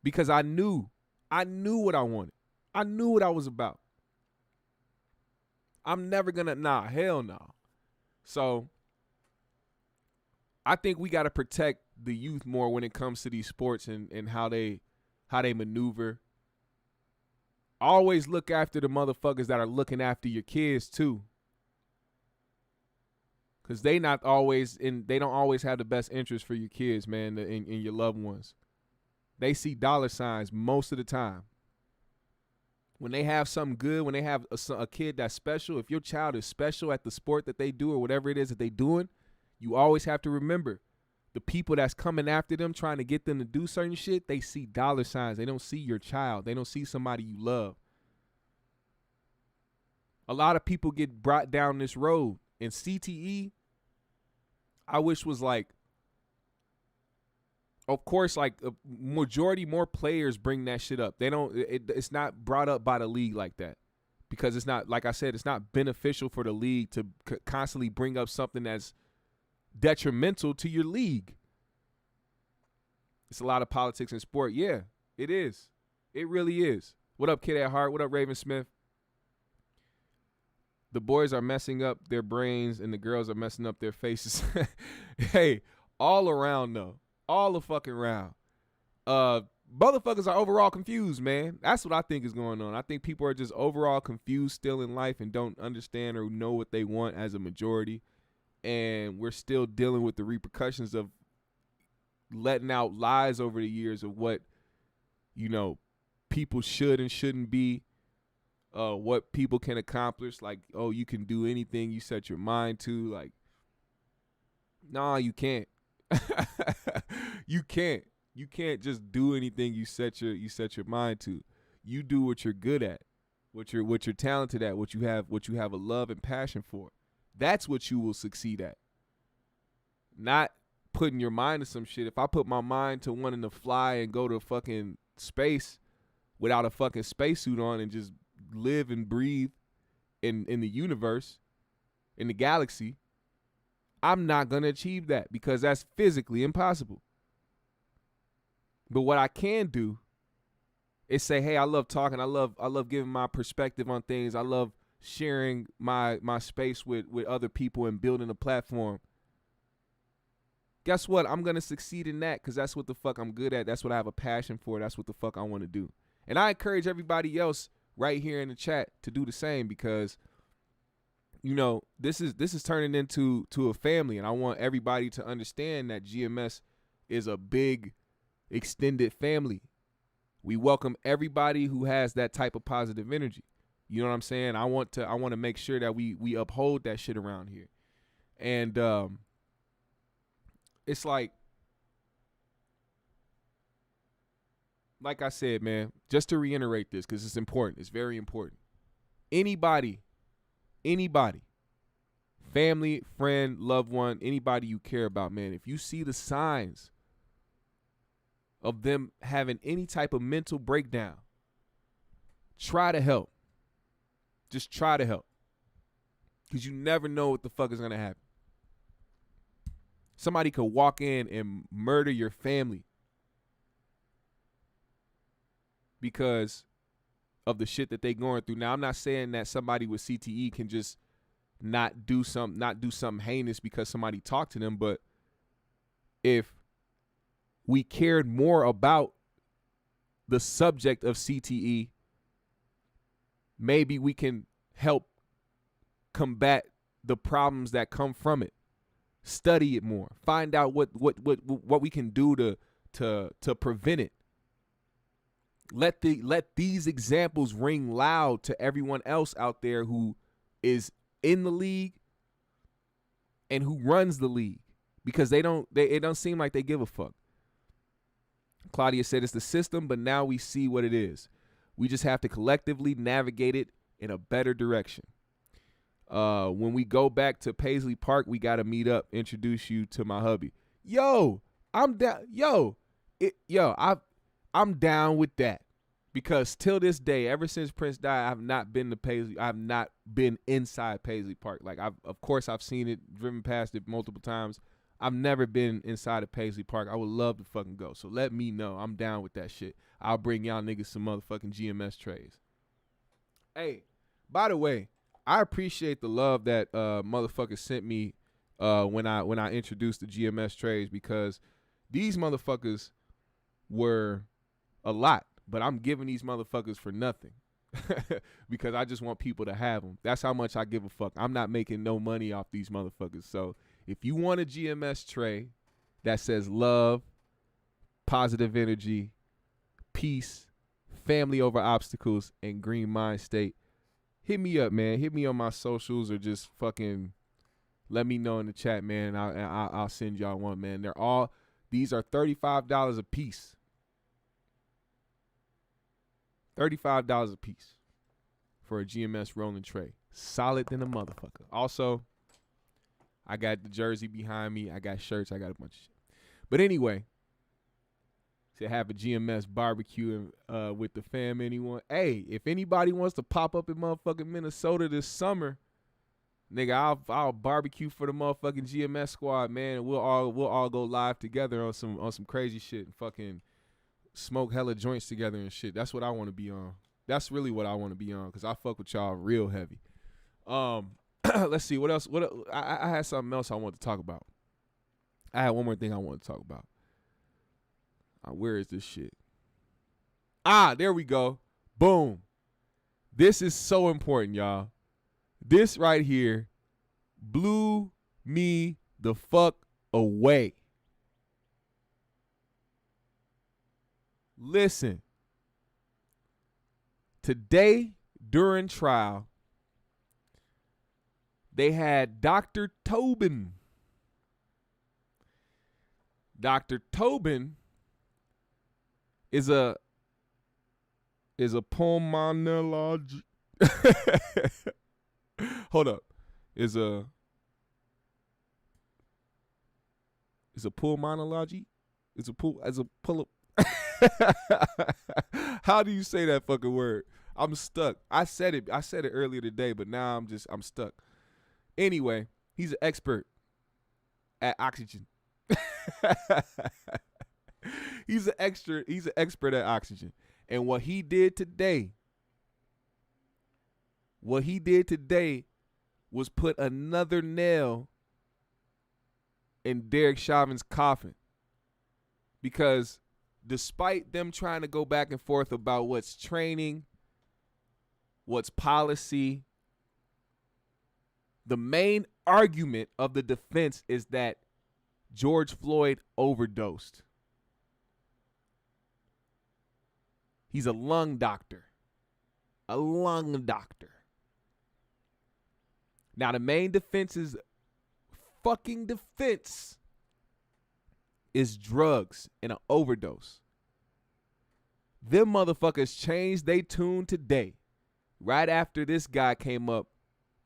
Speaker 1: Because I knew what I wanted. I knew what I was about. I'm never gonna, hell no. So I think we gotta protect the youth more when it comes to these sports and how they maneuver. Always look after the motherfuckers that are looking after your kids too. Cause they don't always have the best interest for your kids, man, and your loved ones. They see dollar signs most of the time. When they have something good, when they have a kid that's special, if your child is special at the sport that they do or whatever it is that they doing, you always have to remember the people that's coming after them, trying to get them to do certain shit, they see dollar signs. They don't see your child. They don't see somebody you love. A lot of people get brought down this road. And CTE, I wish was like, of course, like a majority more players bring that shit up. It's not brought up by the league like that, because it's not, like I said, it's not beneficial for the league to constantly bring up something that's detrimental to your league. It's a lot of politics in sport. Yeah, it is. It really is. What up, Kid at Heart? What up, Raven Smith? the boys are messing up their brains and the girls are messing up their faces. Hey, all around though. All the fucking round. Motherfuckers are overall confused, man. That's what I think is going on. I think people are just overall confused still in life and don't understand or know what they want as a majority. And we're still dealing with the repercussions of letting out lies over the years of what, you know, people should and shouldn't be, what people can accomplish. Like, oh, you can do anything you set your mind to. Like, nah, you can't. You can't. You can't just do anything you set your mind to. You do what you're good at, what you're talented at, what you have a love and passion for. That's what you will succeed at. Not putting your mind to some shit. If I put my mind to wanting to fly and go to fucking space without a fucking spacesuit on and just live and breathe in the universe, in the galaxy, I'm not gonna achieve that because that's physically impossible. But what I can do is say, hey, I love talking. I love giving my perspective on things. I love sharing my space with other people and building a platform. Guess what? I'm going to succeed in that because that's what the fuck I'm good at. That's what I have a passion for. That's what the fuck I want to do. And I encourage everybody else right here in the chat to do the same because, you know, this is turning into a family. And I want everybody to understand that GMS is a big extended family. We welcome everybody who has that type of positive energy. You know what I'm saying? I want to make sure that we uphold that shit around here. And it's like I said, man, just to reiterate this cuz it's important. It's very important. Anybody, family, friend, loved one, anybody you care about, man, if you see the signs of them having any type of mental breakdown, try to help. Just try to help. Because you never know what the fuck is going to happen. Somebody could walk in and murder your family because of the shit that they going through. Now, I'm not saying that somebody with CTE can just not do something heinous because somebody talked to them, but if we cared more about the subject of CTE, maybe we can help combat the problems that come from it. Study it more. Find out what we can do to prevent it. Let these examples ring loud to everyone else out there who is in the league and who runs the league because it don't seem like they give a fuck. Claudia said it's the system, but now we see what it is. We just have to collectively navigate it in a better direction. When we go back to Paisley Park, we got to meet up, introduce you to my hubby. I'm down. I'm down with that because till this day, ever since Prince died, I've not been to Paisley. I've not been inside Paisley Park. Like of course I've seen it, driven past it multiple times. I've never been inside of Paisley Park. I would love to fucking go. So let me know. I'm down with that shit. I'll bring y'all niggas some motherfucking GMS trays. Hey, by the way, I appreciate the love that motherfuckers sent me when I introduced the GMS trays because these motherfuckers were a lot, but I'm giving these motherfuckers for nothing because I just want people to have them. That's how much I give a fuck. I'm not making no money off these motherfuckers. So if you want a GMS tray that says love, positive energy, peace, family over obstacles, and green mind state, hit me up, man. Hit me on my socials or just fucking let me know in the chat, man. I'll send y'all one, man. These are $35 a piece. $35 a piece for a GMS rolling tray. Solid than a motherfucker. Also, I got the jersey behind me. I got shirts. I got a bunch of shit. But anyway, to have a GMS barbecue with the fam, anyone. Hey, if anybody wants to pop up in motherfucking Minnesota this summer, nigga, I'll barbecue for the motherfucking GMS squad, man. And we'll all go live together on some crazy shit and fucking smoke hella joints together and shit. That's what I want to be on. That's really what I want to be on because I fuck with y'all real heavy. Let's see what else. I had something else I wanted to talk about. I had one more thing I wanted to talk about. Where is this shit? There we go. Boom. This is so important, y'all. This right here blew me the fuck away. Listen. Today, during trial, they had Dr. Tobin. Dr. Tobin is a pulmonologist. Hold up. Is a pulmonology? How do you say that fucking word? I'm stuck. I said it earlier today, but now I'm stuck. Anyway, he's an expert at oxygen. He's an expert at oxygen. And what he did today was put another nail in Derek Chauvin's coffin. Because despite them trying to go back and forth about what's training, what's policy, the main argument of the defense is that George Floyd overdosed. He's a lung doctor. A lung doctor. Now, the main defense's fucking defense is drugs and an overdose. Them motherfuckers changed they tune today, right after this guy came up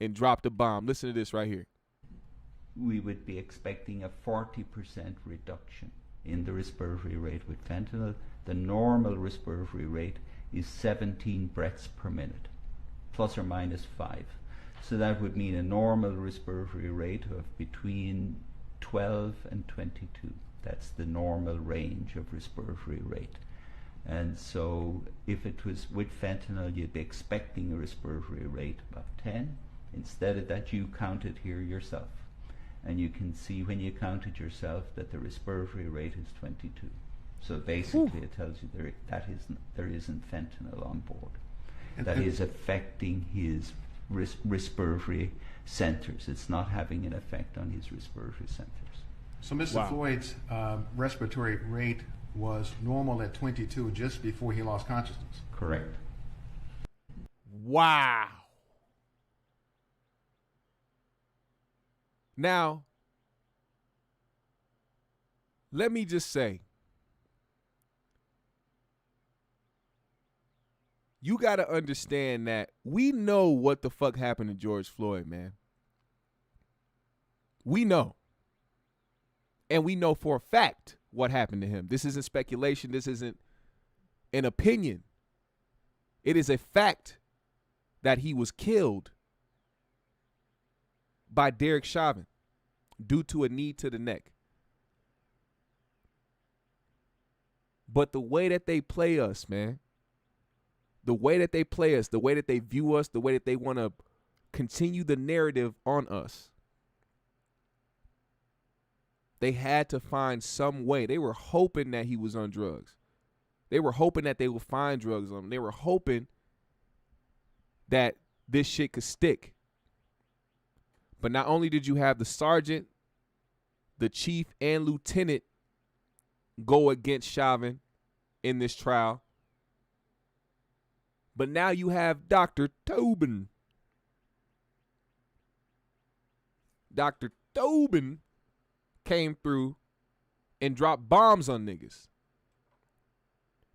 Speaker 1: and dropped a bomb. Listen to this right here.
Speaker 3: We would be expecting a 40% reduction in the respiratory rate with fentanyl. The normal respiratory rate is 17 breaths per minute, plus or minus 5. So that would mean a normal respiratory rate of between 12 and 22. That's the normal range of respiratory rate. And so if it was with fentanyl, you'd be expecting a respiratory rate of 10. Instead of that, you count it here yourself. And you can see when you count it yourself that the respiratory rate is 22. So basically it tells you there isn't fentanyl on board. That is affecting his respiratory centers. It's not having an effect on his respiratory centers.
Speaker 4: So Mr. Floyd's respiratory rate was normal at 22 just before he lost consciousness.
Speaker 3: Correct.
Speaker 1: Wow. Now, let me just say, you got to understand that we know what the fuck happened to George Floyd, man. We know. And we know for a fact what happened to him. This isn't speculation. This isn't an opinion. It is a fact that he was killed by Derek Chauvin due to a knee to the neck. But the way that they play us, man, the way that they play us, the way that they view us, the way that they want to continue the narrative on us, they had to find some way. They were hoping that he was on drugs. They were hoping that they would find drugs on him. They were hoping that this shit could stick. But not only did you have the sergeant, the chief, and lieutenant go against Chauvin in this trial, but now you have Dr. Tobin. Dr. Tobin came through and dropped bombs on niggas.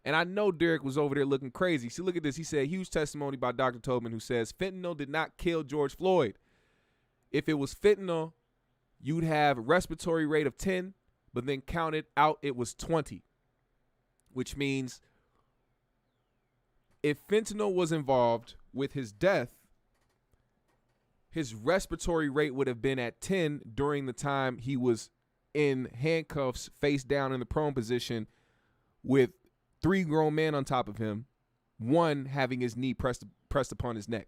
Speaker 1: And I know Derek was over there looking crazy. See, look at this. He said, huge testimony by Dr. Tobin, who says, fentanyl did not kill George Floyd. If it was fentanyl, you'd have a respiratory rate of 10, but then counted out, it was 20. Which means if fentanyl was involved with his death, his respiratory rate would have been at 10 during the time he was in handcuffs, face down in the prone position with 3 grown men on top of him, one having his knee pressed upon his neck.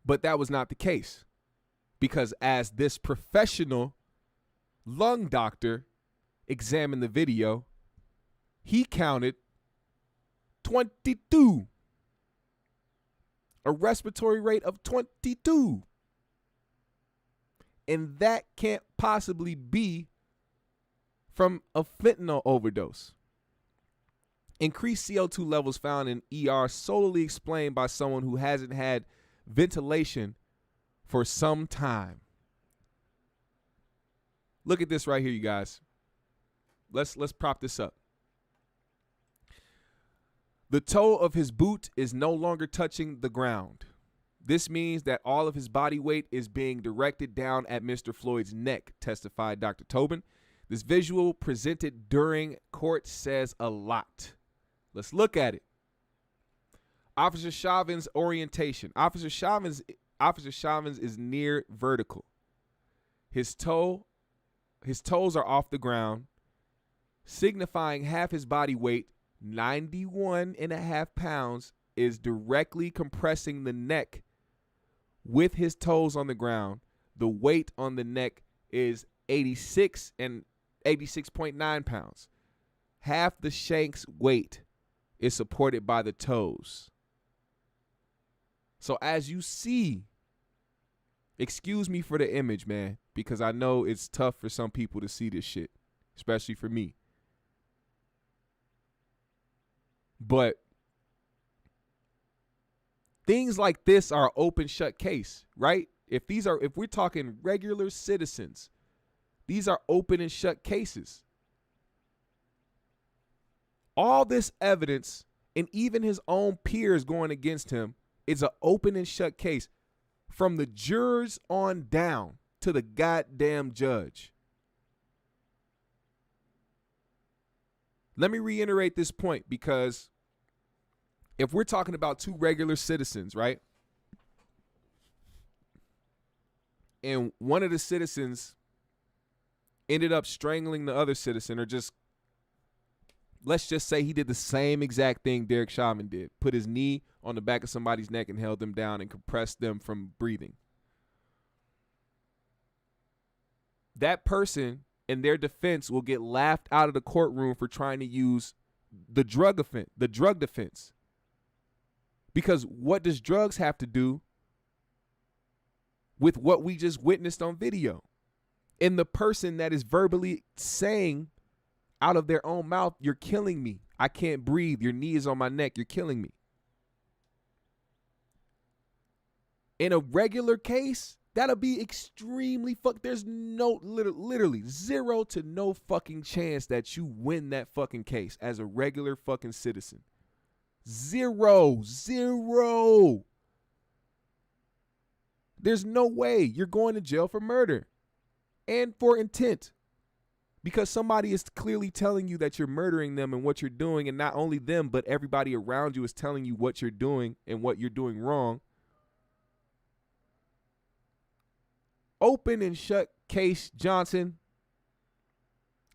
Speaker 1: But that was not the case, because as this professional lung doctor examined the video, he counted 22. A respiratory rate of 22. And that can't possibly be from a fentanyl overdose. Increased CO2 levels found in ER solely explained by someone who hasn't had ventilation for some time. Look at this right here, you guys. Let's prop this up. The toe of his boot is no longer touching the ground. This means that all of his body weight is being directed down at Mr. Floyd's neck, testified Dr. Tobin. This visual presented during court says a lot. Let's look at it. Officer Chauvin's orientation. Officer Chauvin's is near vertical. His toes are off the ground, signifying half his body weight, 91.5 pounds, is directly compressing the neck with his toes on the ground. The weight on the neck is 86.9 pounds. Half the shank's weight is supported by the toes. So as you see, excuse me for the image, man, because I know it's tough for some people to see this shit, especially for me. But things like this are open shut case, right? If we're talking regular citizens, these are open and shut cases. All this evidence and even his own peers going against him is an open and shut case, from the jurors on down to the goddamn judge. Let me reiterate this point, because if we're talking about two regular citizens, right? And one of the citizens ended up strangling the other citizen, or just, let's just say he did the same exact thing Derek Chauvin did. Put his knee on the back of somebody's neck and held them down and compressed them from breathing. That person and their defense will get laughed out of the courtroom for trying to use the drug defense. Because what does drugs have to do with what we just witnessed on video? And the person that is verbally saying out of their own mouth, "You're killing me. I can't breathe. Your knee is on my neck. You're killing me." In a regular case, that'll be extremely there's no, literally zero to no fucking chance that you win that fucking case as a regular fucking citizen. Zero. There's no way. You're going to jail for murder and for intent, because somebody is clearly telling you that you're murdering them and what you're doing, and not only them, but everybody around you is telling you what you're doing and what you're doing wrong. Open and shut case, Johnson.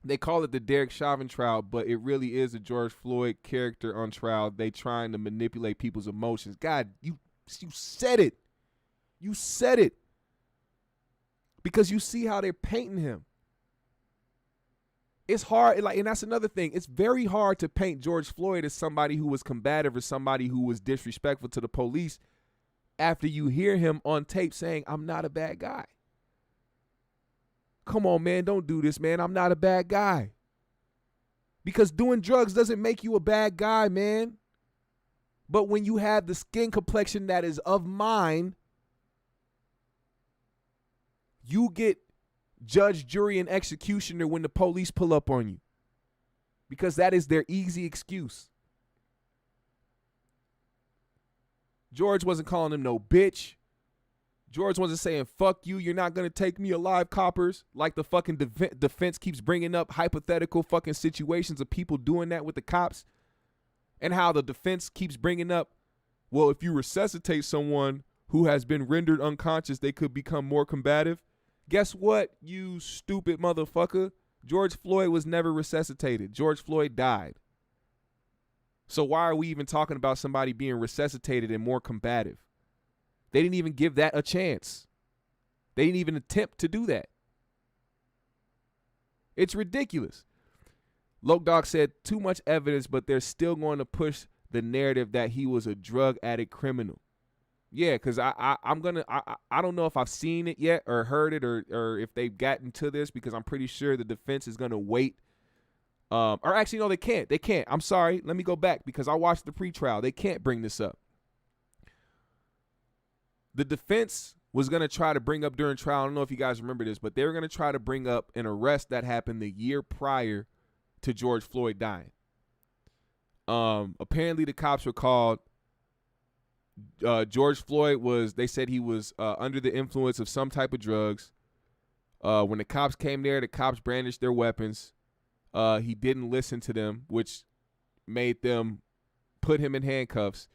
Speaker 1: They call it the Derek Chauvin trial, but it really is a George Floyd character on trial. They trying to manipulate people's emotions. God, you said it. You said it. Because you see how they're painting him. It's hard, and that's another thing. It's very hard to paint George Floyd as somebody who was combative or somebody who was disrespectful to the police after you hear him on tape saying, "I'm not a bad guy." Come on, man, don't do this, man. I'm not a bad guy. Because doing drugs doesn't make you a bad guy, man. But when you have the skin complexion that is of mine, you get judge, jury, and executioner when the police pull up on you, because that is their easy excuse. George wasn't calling him no bitch. George wasn't saying, "Fuck you, you're not going to take me alive, coppers," like the fucking defense keeps bringing up hypothetical fucking situations of people doing that with the cops, and how the defense keeps bringing up, well, if you resuscitate someone who has been rendered unconscious, they could become more combative. Guess what, you stupid motherfucker? George Floyd was never resuscitated. George Floyd died. So why are we even talking about somebody being resuscitated and more combative? They didn't even give that a chance. They didn't even attempt to do that. It's ridiculous. Loke Dog said, too much evidence, but they're still going to push the narrative that he was a drug addict criminal. Yeah, because I don't know if I've seen it yet or heard it or if they've gotten to this, because I'm pretty sure the defense is going to wait. Or actually, no, they can't. They can't. I'm sorry. Let me go back because I watched the pretrial. They can't bring this up. The defense was going to try to bring up during trial, I don't know if you guys remember this, but they were going to try to bring up an arrest that happened the year prior to George Floyd dying. Apparently the cops were called. George Floyd they said he was under the influence of some type of drugs. When the cops came there, the cops brandished their weapons. He didn't listen to them, which made them put him in handcuffs.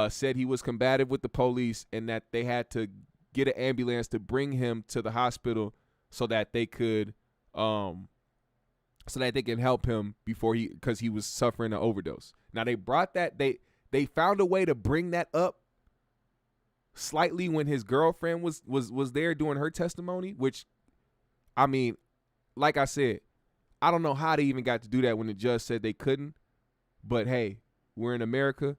Speaker 1: Said he was combative with the police and that they had to get an ambulance to bring him to the hospital so that they could help him because he was suffering an overdose. Now they brought that, they found a way to bring that up slightly when his girlfriend was there doing her testimony, which, I mean, like I said, I don't know how they even got to do that when the judge said they couldn't, but hey, we're in America.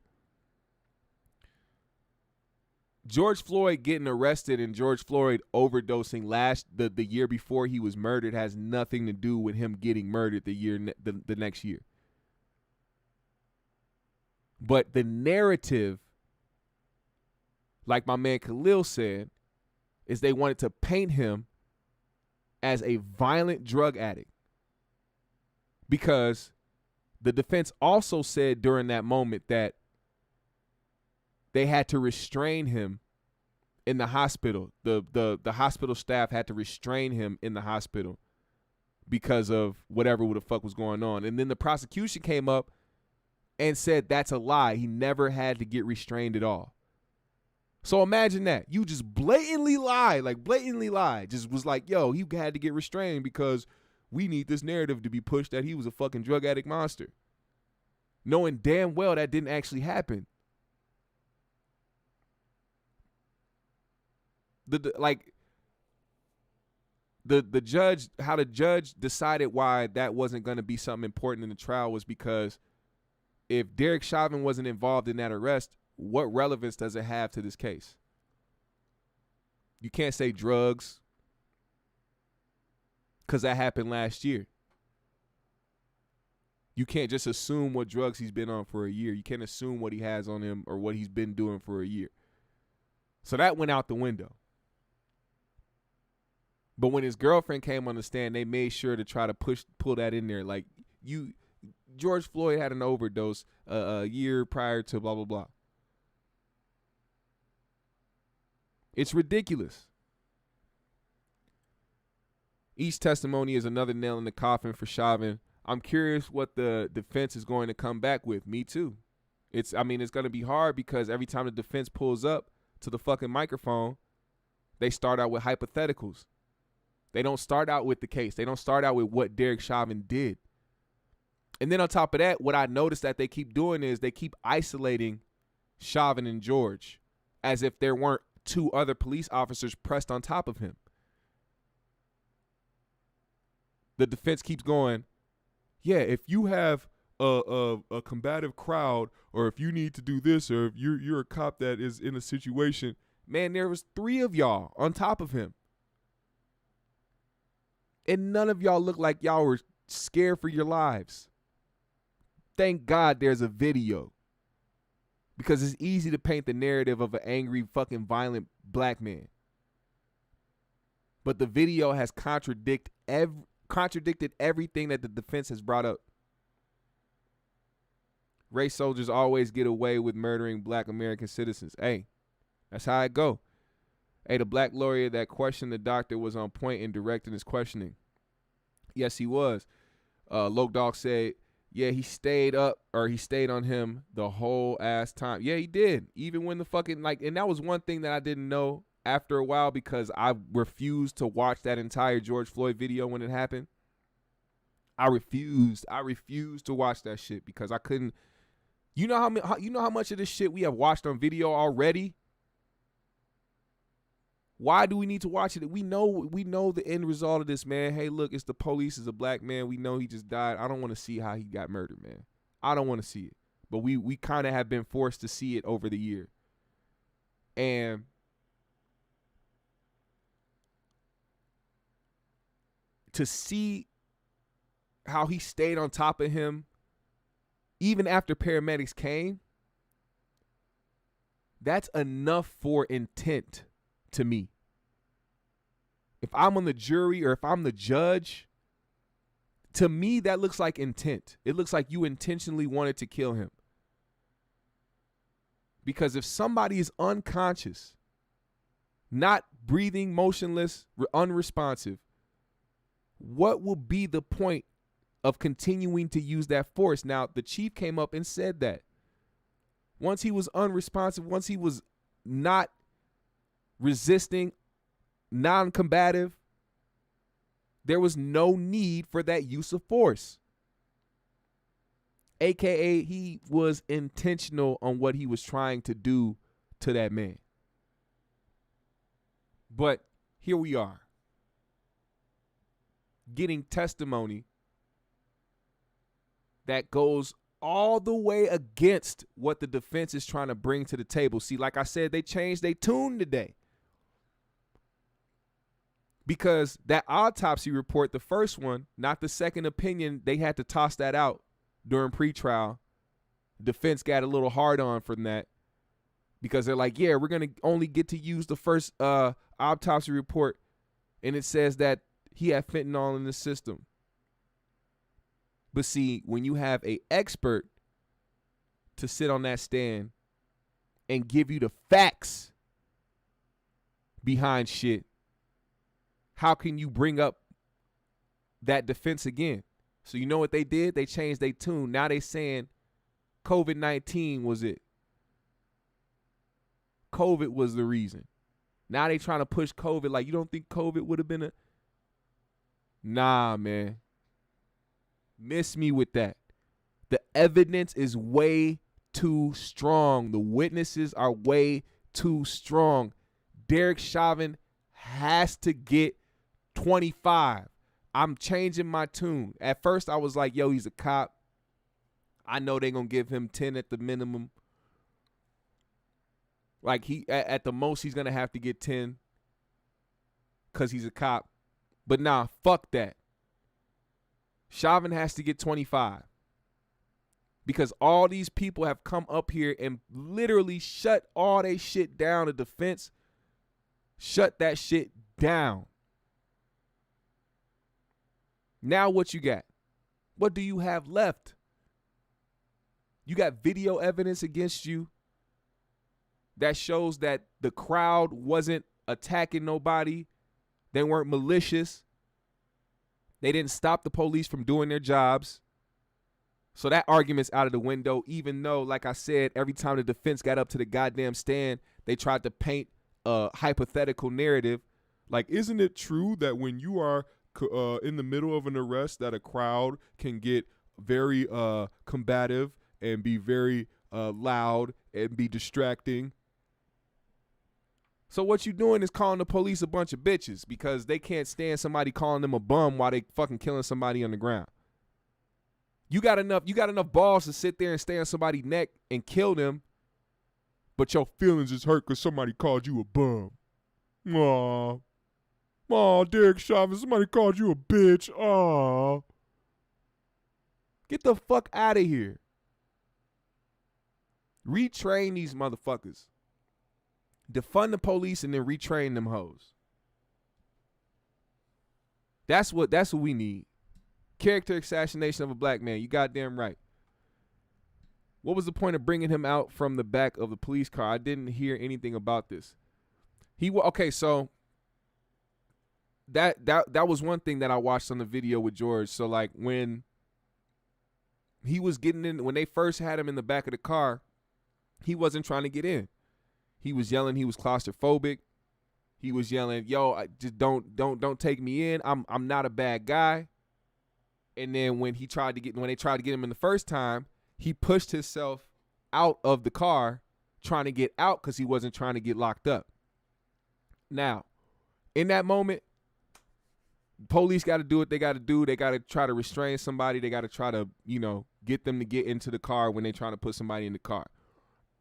Speaker 1: George Floyd getting arrested and George Floyd overdosing the year before he was murdered has nothing to do with him getting murdered the next year. But the narrative, like my man Khalil said, is they wanted to paint him as a violent drug addict. Because the defense also said during that moment that they had to restrain him in the hospital. The hospital staff had to restrain him in the hospital because of whatever the fuck was going on. And then the prosecution came up and said that's a lie. He never had to get restrained at all. So imagine that. You just blatantly lie. Just was like, yo, he had to get restrained because we need this narrative to be pushed that he was a fucking drug addict monster. Knowing damn well that didn't actually happen. The judge decided why that wasn't going to be something important in the trial was because if Derek Chauvin wasn't involved in that arrest, what relevance does it have to this case? You can't say drugs because that happened last year. You can't just assume what drugs he's been on for a year. You can't assume what he has on him or what he's been doing for a year. So that went out the window. But when his girlfriend came on the stand, they made sure to try to pull that in there. Like, George Floyd had an overdose a year prior to blah, blah, blah. It's ridiculous. Each testimony is another nail in the coffin for Chauvin. I'm curious what the defense is going to come back with. Me too. It's going to be hard because every time the defense pulls up to the fucking microphone, they start out with hypotheticals. They don't start out with the case. They don't start out with what Derek Chauvin did. And then on top of that, what I noticed that they keep doing is they keep isolating Chauvin and George as if there weren't two other police officers pressed on top of him. The defense keeps going, yeah, if you have a combative crowd or if you need to do this or if you're a cop that is in a situation, man, there was 3 of y'all on top of him. And none of y'all look like y'all were scared for your lives. Thank God there's a video. Because it's easy to paint the narrative of an angry, fucking violent black man. But the video has contradicted everything that the defense has brought up. Race soldiers always get away with murdering black American citizens. Hey, that's how it go. Hey, the black lawyer that questioned the doctor was on point and direct in his questioning. Yes, he was. Loke Dog said, yeah, he stayed on him the whole ass time. Yeah, he did. Even when the fucking, and that was one thing that I didn't know after a while because I refused to watch that entire George Floyd video when it happened. I refused to watch that shit because I couldn't. You know how much of this shit we have watched on video already? Why do we need to watch it? We know the end result of this, man. Hey, look, it's the police. It's a black man. We know he just died. I don't want to see how he got murdered, man. I don't want to see it. But we kind of have been forced to see it over the year. And to see how he stayed on top of him even after paramedics came, that's enough for intent to me. If I'm on the jury or if I'm the judge, to me, that looks like intent. It looks like you intentionally wanted to kill him. Because if somebody is unconscious, not breathing, motionless, unresponsive, what will be the point of continuing to use that force? Now, the chief came up and said that. Once he was unresponsive, once he was not resisting, non-combative, there was no need for that use of force. AKA, he was intentional on what he was trying to do to that man. But here we are, getting testimony that goes all the way against what the defense is trying to bring to the table. See, like I said, they changed their tune today. Because that autopsy report, the first one, not the second opinion, they had to toss that out during pretrial. Defense got a little hard on from that because they're like, yeah, we're going to only get to use the first autopsy report, and it says that he had fentanyl in the system. But see, when you have an expert to sit on that stand and give you the facts behind shit, how can you bring up that defense again? So you know what they did? They changed their tune. Now they saying COVID-19 was it. COVID was the reason. Now they trying to push COVID. Like, you don't think COVID would have been a... Nah, man. Miss me with that. The evidence is way too strong. The witnesses are way too strong. Derek Chauvin has to get 25. I'm changing my tune. At first, I was like, yo, he's a cop. I know they're going to give him 10 at the minimum. Like, he at the most, he's going to have to get 10 because he's a cop. But nah, fuck that. Chauvin has to get 25. Because all these people have come up here and literally shut all they shit down. The defense shut that shit down. Now what you got? What do you have left? You got video evidence against you that shows that the crowd wasn't attacking nobody. They weren't malicious. They didn't stop the police from doing their jobs. So that argument's out of the window, even though, like I said, every time the defense got up to the goddamn stand, they tried to paint a hypothetical narrative. Like, isn't it true that when you are in the middle of an arrest that a crowd can get very combative and be very loud and be distracting? So what you doing is calling the police a bunch of bitches because they can't stand somebody calling them a bum while they fucking killing somebody on the ground. You got enough balls to sit there and stay on somebody's neck and kill them, but your feelings is hurt because somebody called you a bum. Aw, Derek Chauvin, somebody called you a bitch. Aw. Get the fuck out of here. Retrain these motherfuckers. Defund the police and then retrain them hoes. That's what we need. Character assassination of a black man. You goddamn right. What was the point of bringing him out from the back of the police car? I didn't hear anything about this. Okay, so that was one thing that I watched on the video with George. So like when he was getting in, when they first had him in the back of the car, he wasn't trying to get in. He was yelling he was claustrophobic. He was yelling, "Yo, I just don't take me in. I'm not a bad guy." And then when they tried to get him in the first time, he pushed himself out of the car trying to get out because he wasn't trying to get locked up. Now, in that moment, police got to do what they got to do. They got to try to restrain somebody. They got to try to, get them to get into the car when they're trying to put somebody in the car.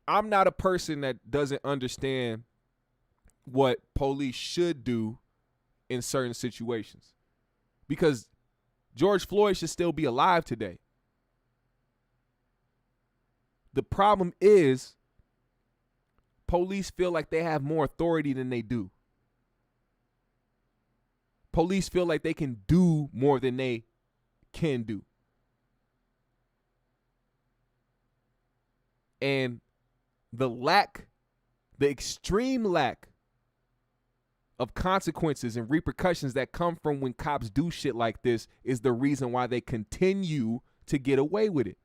Speaker 1: I'm not a person that doesn't understand what police should do in certain situations, because George Floyd should still be alive today. The problem is police feel like they have more authority than they do. Police feel like they can do more than they can do. And the extreme lack of consequences and repercussions that come from when cops do shit like this is the reason why they continue to get away with it.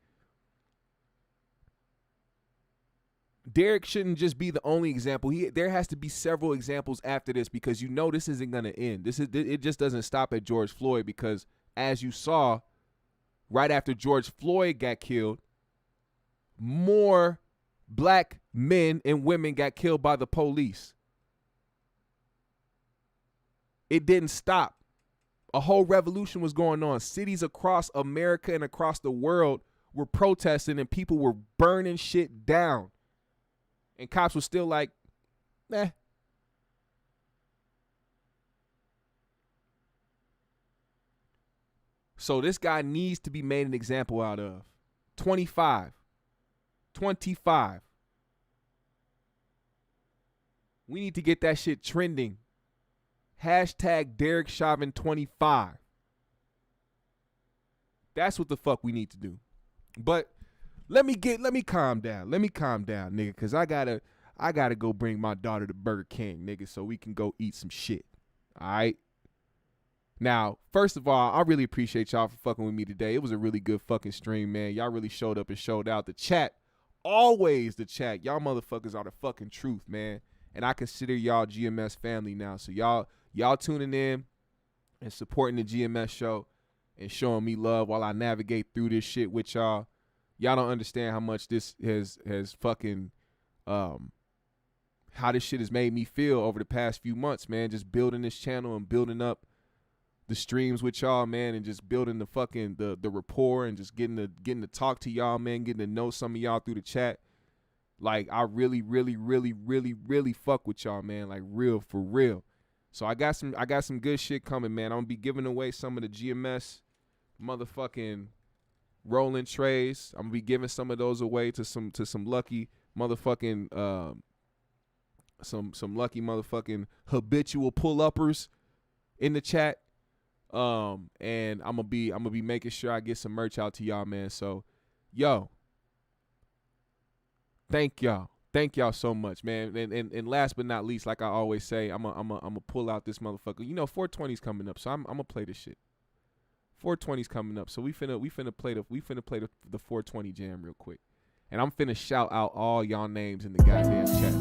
Speaker 1: Derek shouldn't just be the only example. There has to be several examples after this, because this isn't going to end. It just doesn't stop at George Floyd, because as you saw, right after George Floyd got killed, more black men and women got killed by the police. It didn't stop. A whole revolution was going on. Cities across America and across the world were protesting, and people were burning shit down. And cops were still like, nah. So this guy needs to be made an example out of. 25. We need to get that shit trending. Hashtag Derek Chauvin 25. That's what the fuck we need to do. But let me calm down. Let me calm down, nigga, because I gotta go bring my daughter to Burger King, nigga, so we can go eat some shit. All right? Now, first of all, I really appreciate y'all for fucking with me today. It was a really good fucking stream, man. Y'all really showed up and showed out. The chat, always the chat. Y'all motherfuckers are the fucking truth, man. And I consider y'all GMS family now. So y'all tuning in and supporting the GMS show and showing me love while I navigate through this shit with y'all. Y'all don't understand how much this has fucking, how this shit has made me feel over the past few months, man. Just building this channel and building up the streams with y'all, man, and just building the fucking, the rapport and just getting to talk to y'all, man, getting to know some of y'all through the chat. Like, I really, really, really, really, really fuck with y'all, man. Like, real, for real. So I got some good shit coming, man. I'm gonna be giving away some of the GMS motherfucking rolling trays. I'm gonna be giving some of those away to some lucky motherfucking some lucky motherfucking habitual pull-uppers in the chat. And I'm gonna be making sure I get some merch out to y'all, man. So, yo, thank y'all so much, man. And last but not least, like I always say, I'm gonna pull out this motherfucker. 420's coming up, so I'm gonna play this shit. 420's coming up, so we finna play the 420 jam real quick, and I'm finna shout out all y'all names in the goddamn chat.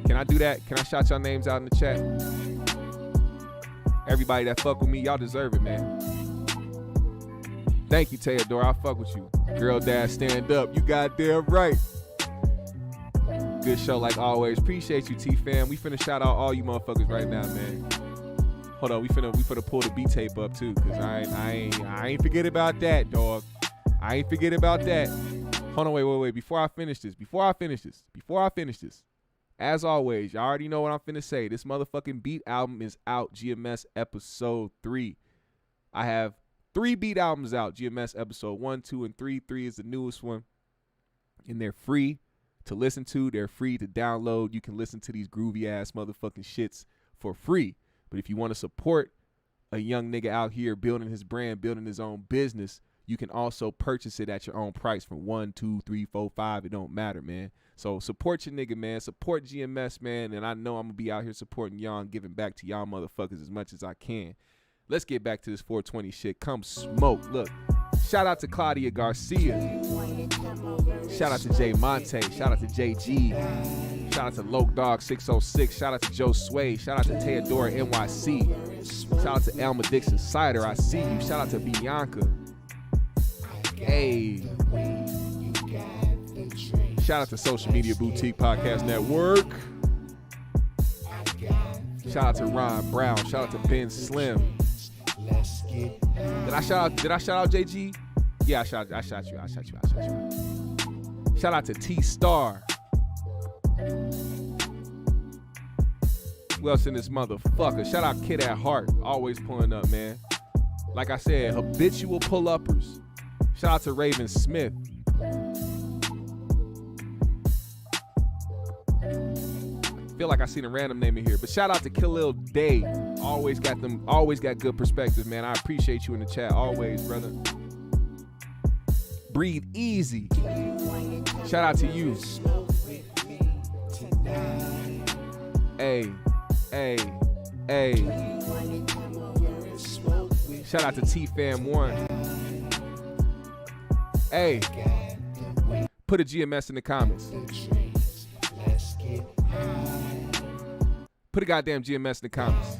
Speaker 1: Can I do that? Can I shout y'all names out in the chat? Everybody that fuck with me, y'all deserve it, man. Thank you, Theodore. I fuck with you. Girl Dad, stand up. You goddamn right. Good show like always. Appreciate you, T-Fam. We finna shout out all you motherfuckers right now, man. Hold on, we finna pull the beat tape up too, cause I ain't forget about that, dog. I ain't forget about that. Hold on, wait. Before I finish this, as always, y'all already know what I'm finna say. This motherfucking beat album is out. GMS episode 3. I have 3 beat albums out. GMS episode 1, 2, and 3. 3 is the newest one, and they're free to listen to. They're free to download. You can listen to these groovy ass motherfucking shits for free. But if you want to support a young nigga out here building his brand, building his own business, you can also purchase it at your own price from 1, 2, 3, 4, 5. It don't matter, man. So support your nigga, man. Support GMS, man. And I know I'm going to be out here supporting y'all and giving back to y'all motherfuckers as much as I can. Let's get back to this 420 shit. Come smoke. Look. Shout out to Claudia Garcia. Shout out to Jay Monte. Shout out to JG. Shout out to Loke Dog 606. Shout out to Joe Sway. Shout out to Theodora NYC. Shout out to Elma Dixon Cider. I see you. Shout out to Bianca. Hey. Shout out to Social Media Boutique Podcast Network. Shout out to Ron Brown. Shout out to Ben Slim. Did I shout out JG? Yeah, I shot you. Shout out to T Star. Who else in this motherfucker? Shout out Kid at Heart. Always pulling up, man. Like I said, habitual pull-uppers. Shout out to Raven Smith. Feel like I seen a random name in here, but shout out to Khalil Day. Always got good perspectives, man. I appreciate you in the chat, always, brother. Breathe easy. Shout out to you. Hey. Shout out to T-Fam1. Hey, put a GMS in the comments. Put a goddamn GMS in the comments.